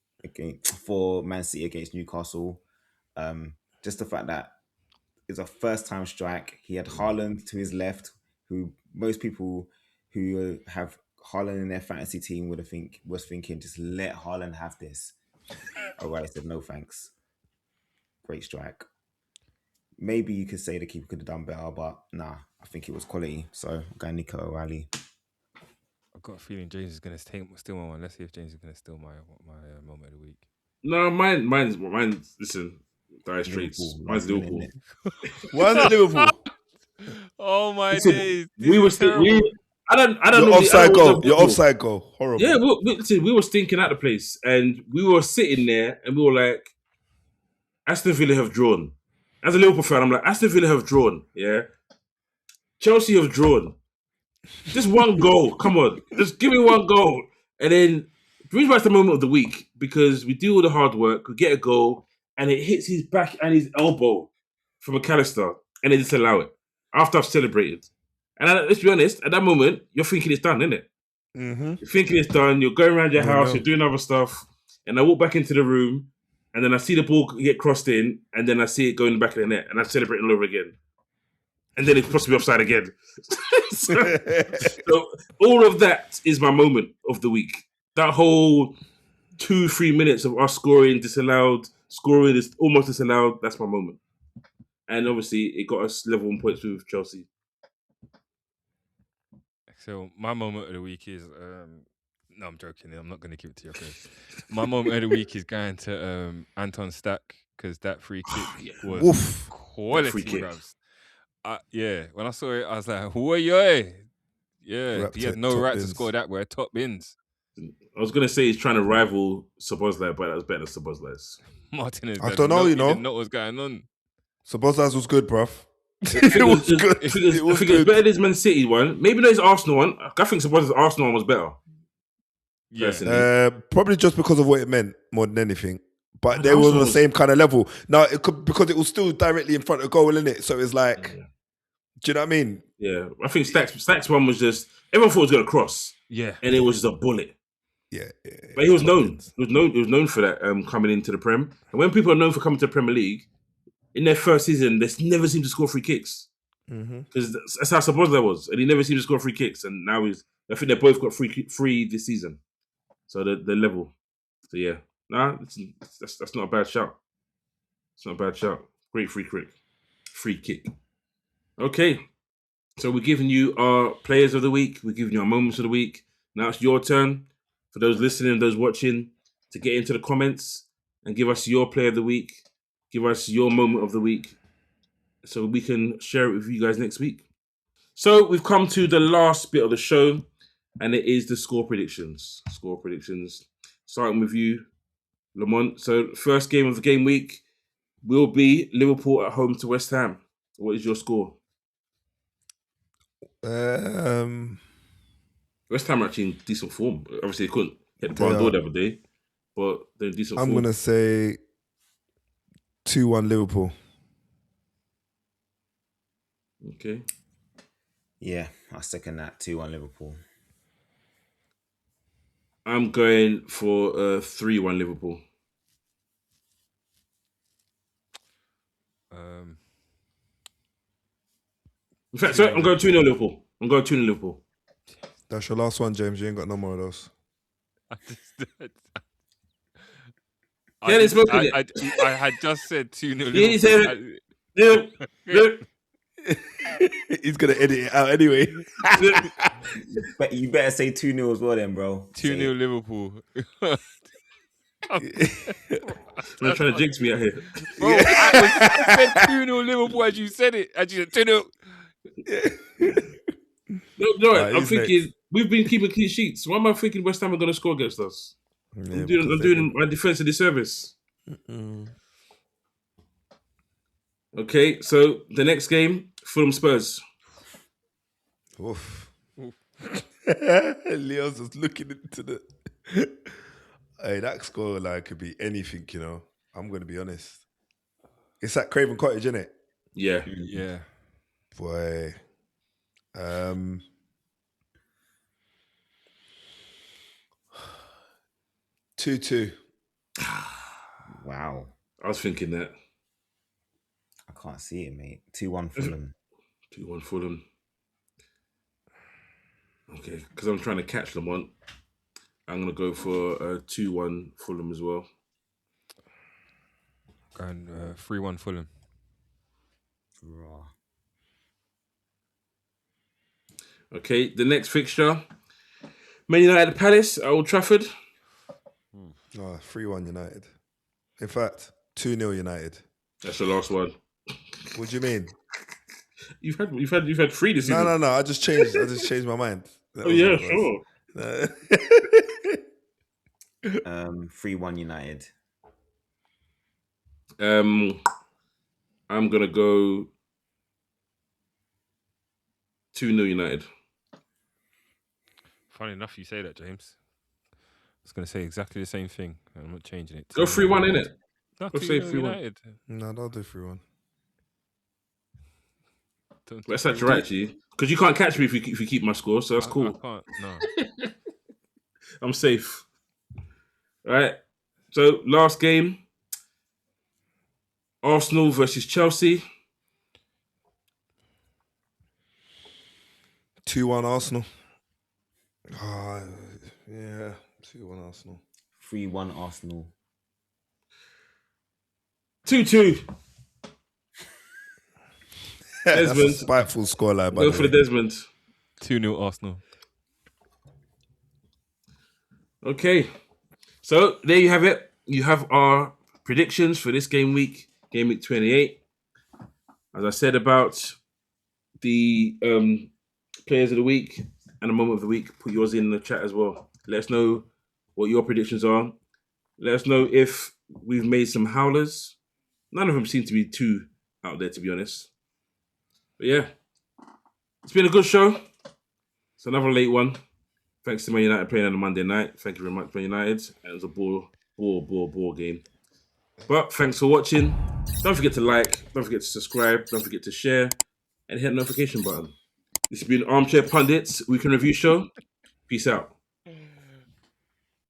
Speaker 4: for Man City against Newcastle. Just the fact that it's a first-time strike. He had Haaland to his left, who most people who have Haaland in their fantasy team was thinking, just let Haaland have this. O'Reilly said, no thanks. Great strike. Maybe you could say the keeper could have done better, but nah, I think it was quality. So I'm going Nico O'Reilly.
Speaker 3: I've got a feeling James is going to steal my one. Let's see if James is going to steal my moment of the week.
Speaker 1: No, mine's listen, dire straits. Mine's Liverpool.
Speaker 2: Why is it Liverpool?
Speaker 3: Oh my days!
Speaker 1: I don't know.
Speaker 2: Your offside goal. Horrible.
Speaker 1: Yeah, we were stinking out the place, and we were sitting there, and we were like, Aston Villa have drawn. As a Liverpool fan, I'm like, Aston Villa have drawn. Yeah. Chelsea have drawn. Just one goal. Come on. Just give me one goal. And then brings back the moment of the week because we do all the hard work, we get a goal, and it hits his back and his elbow from McAllister, and they just allow it after I've celebrated. And let's be honest, at that moment, you're thinking it's done, isn't it?
Speaker 2: Mm-hmm.
Speaker 1: You're thinking it's done, you're going around your house, you're doing other stuff, and I walk back into the room, and then I see the ball get crossed in, and then I see it go in the back of the net, and I celebrate all over again. And then it's possibly offside again. so all of that is my moment of the week. That whole 2-3 minutes of us scoring disallowed, scoring is almost disallowed, that's my moment. And obviously, it got us level 1 points with Chelsea.
Speaker 3: So my moment of the week is no, I'm joking. I'm not going to give it to your face. My moment of the week is going to Anton Stack because that free kick was quality,
Speaker 1: free kick.
Speaker 3: Bravs. Yeah, when I saw it, I was like, "Whoa, yeah, he had no right to score that. We're top bins."
Speaker 1: I was gonna say he's trying to rival Szoboszlai, but that was better than Szoboszlai's.
Speaker 3: Martinez,
Speaker 2: I don't know,
Speaker 3: you know, didn't know what was going on.
Speaker 2: Szoboszlai's was good, bruv.
Speaker 1: It was good. I think it's better than his Man City one. Maybe not his Arsenal one. I think Szoboszlai's Arsenal one was better.
Speaker 3: Yeah,
Speaker 2: probably just because of what it meant more than anything. But they were on the same kind of level. Now, it could, because it was still directly in front of goal, isn't it? So it's like, do you know what I mean?
Speaker 1: Yeah, I think Stack's one was just everyone thought it was going to cross.
Speaker 3: Yeah,
Speaker 1: and it was just a bullet.
Speaker 2: Yeah.
Speaker 1: But he was known. He was known for that coming into the Prem. And when people are known for coming to the Premier League, in their first season, they never seem to score free kicks. Because that's how Szoboszlai was, and he never seemed to score free kicks. And now I think they both got free this season. So they're level. So yeah, that's not a bad shout. It's not a bad shout. Great free kick. Okay, so we're giving you our players of the week. We're giving you our moments of the week. Now it's your turn. For those listening, those watching, to get into the comments and give us your player of the week. Give us your moment of the week so we can share it with you guys next week. So we've come to the last bit of the show, and it is the score predictions. Starting with you, Lamont. So first game of the game week will be Liverpool at home to West Ham. What is your score? West Ham are actually in decent form. Obviously, they couldn't hit the barn door the other day, but they're in decent form.
Speaker 2: I'm going to say 2-1 Liverpool.
Speaker 1: Okay.
Speaker 4: Yeah, I second that. 2-1 Liverpool.
Speaker 1: I'm going for 3-1 Liverpool. In fact, sorry, I'm going 2-0 Liverpool.
Speaker 2: That's your last one, James. You ain't got no more of those.
Speaker 3: I had just said 2-0
Speaker 1: Liverpool.
Speaker 2: He's going to edit it out anyway.
Speaker 4: But you better say 2-0 as well then, bro.
Speaker 3: 2-0 Liverpool.
Speaker 1: You're trying to jinx me out here.
Speaker 3: Bro, I said 2-0 Liverpool as you said it. As you said 2-0.
Speaker 1: No, I'm thinking we've been keeping clean sheets. Why am I thinking West Ham are going to score against us? I'm doing my defense a disservice. Okay, so the next game, Fulham Spurs.
Speaker 2: Oof. Leo's just looking into the. Hey, that scoreline could be anything, you know. I'm going to be honest. It's at Craven Cottage, isn't it?
Speaker 1: Yeah.
Speaker 3: Yeah.
Speaker 2: Boy. 2-2.
Speaker 4: Wow.
Speaker 1: I was thinking that.
Speaker 4: I can't see it, mate. 2-1 Fulham.
Speaker 1: 2-1 Fulham. Okay, because I'm trying to catch Lamont. I'm going to go for 2-1 Fulham as well.
Speaker 3: And 3-1 Fulham.
Speaker 4: Raw.
Speaker 1: Okay, the next fixture. Man United Palace at Old Trafford.
Speaker 2: 3-1 United. In fact, 2-0 United.
Speaker 1: That's the last one.
Speaker 2: What do you mean?
Speaker 1: You've had 3 this season.
Speaker 2: No. I just changed my mind.
Speaker 1: Oh yeah, sure.
Speaker 4: 3-1 United.
Speaker 1: I'm gonna go 2-0 United.
Speaker 3: Funny enough, you say that, James. I was going to say exactly the same thing. I'm not changing it.
Speaker 1: Go 3-1, innit?
Speaker 3: Not
Speaker 1: Go say
Speaker 3: 2-0
Speaker 1: 3-1.
Speaker 3: United.
Speaker 2: No, don't do 3-1.
Speaker 1: That's actually right, G. Because you can't catch me if you keep my score, so that's cool.
Speaker 3: I can't. No.
Speaker 1: I'm safe. All right. So last game, Arsenal versus Chelsea.
Speaker 2: 2-1 Arsenal. Yeah, 2-1 Arsenal.
Speaker 4: 3-1 Arsenal.
Speaker 1: 2-2.
Speaker 2: That's a
Speaker 1: Desmond.
Speaker 2: spiteful scoreline, by
Speaker 1: Go
Speaker 2: the
Speaker 1: for
Speaker 2: way.
Speaker 1: the Desmond.
Speaker 3: 2-0 Arsenal.
Speaker 1: Okay. So there you have it. You have our predictions for this game week 28. As I said about the players of the week and the moment of the week, put yours in the chat as well. Let us know what your predictions are. Let us know if we've made some howlers. None of them seem to be too out there, to be honest. But yeah, it's been a good show. It's another late one. Thanks to Man United playing on a Monday night. Thank you very much, Man United. It was a ball game. But thanks for watching. Don't forget to like. Don't forget to subscribe. Don't forget to share. And hit the notification button. This has been Armchair Pundits Weekend Review Show. Peace out.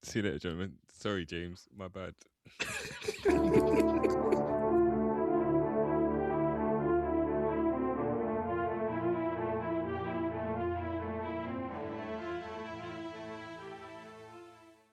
Speaker 3: See you later, gentlemen. Sorry, James. My bad.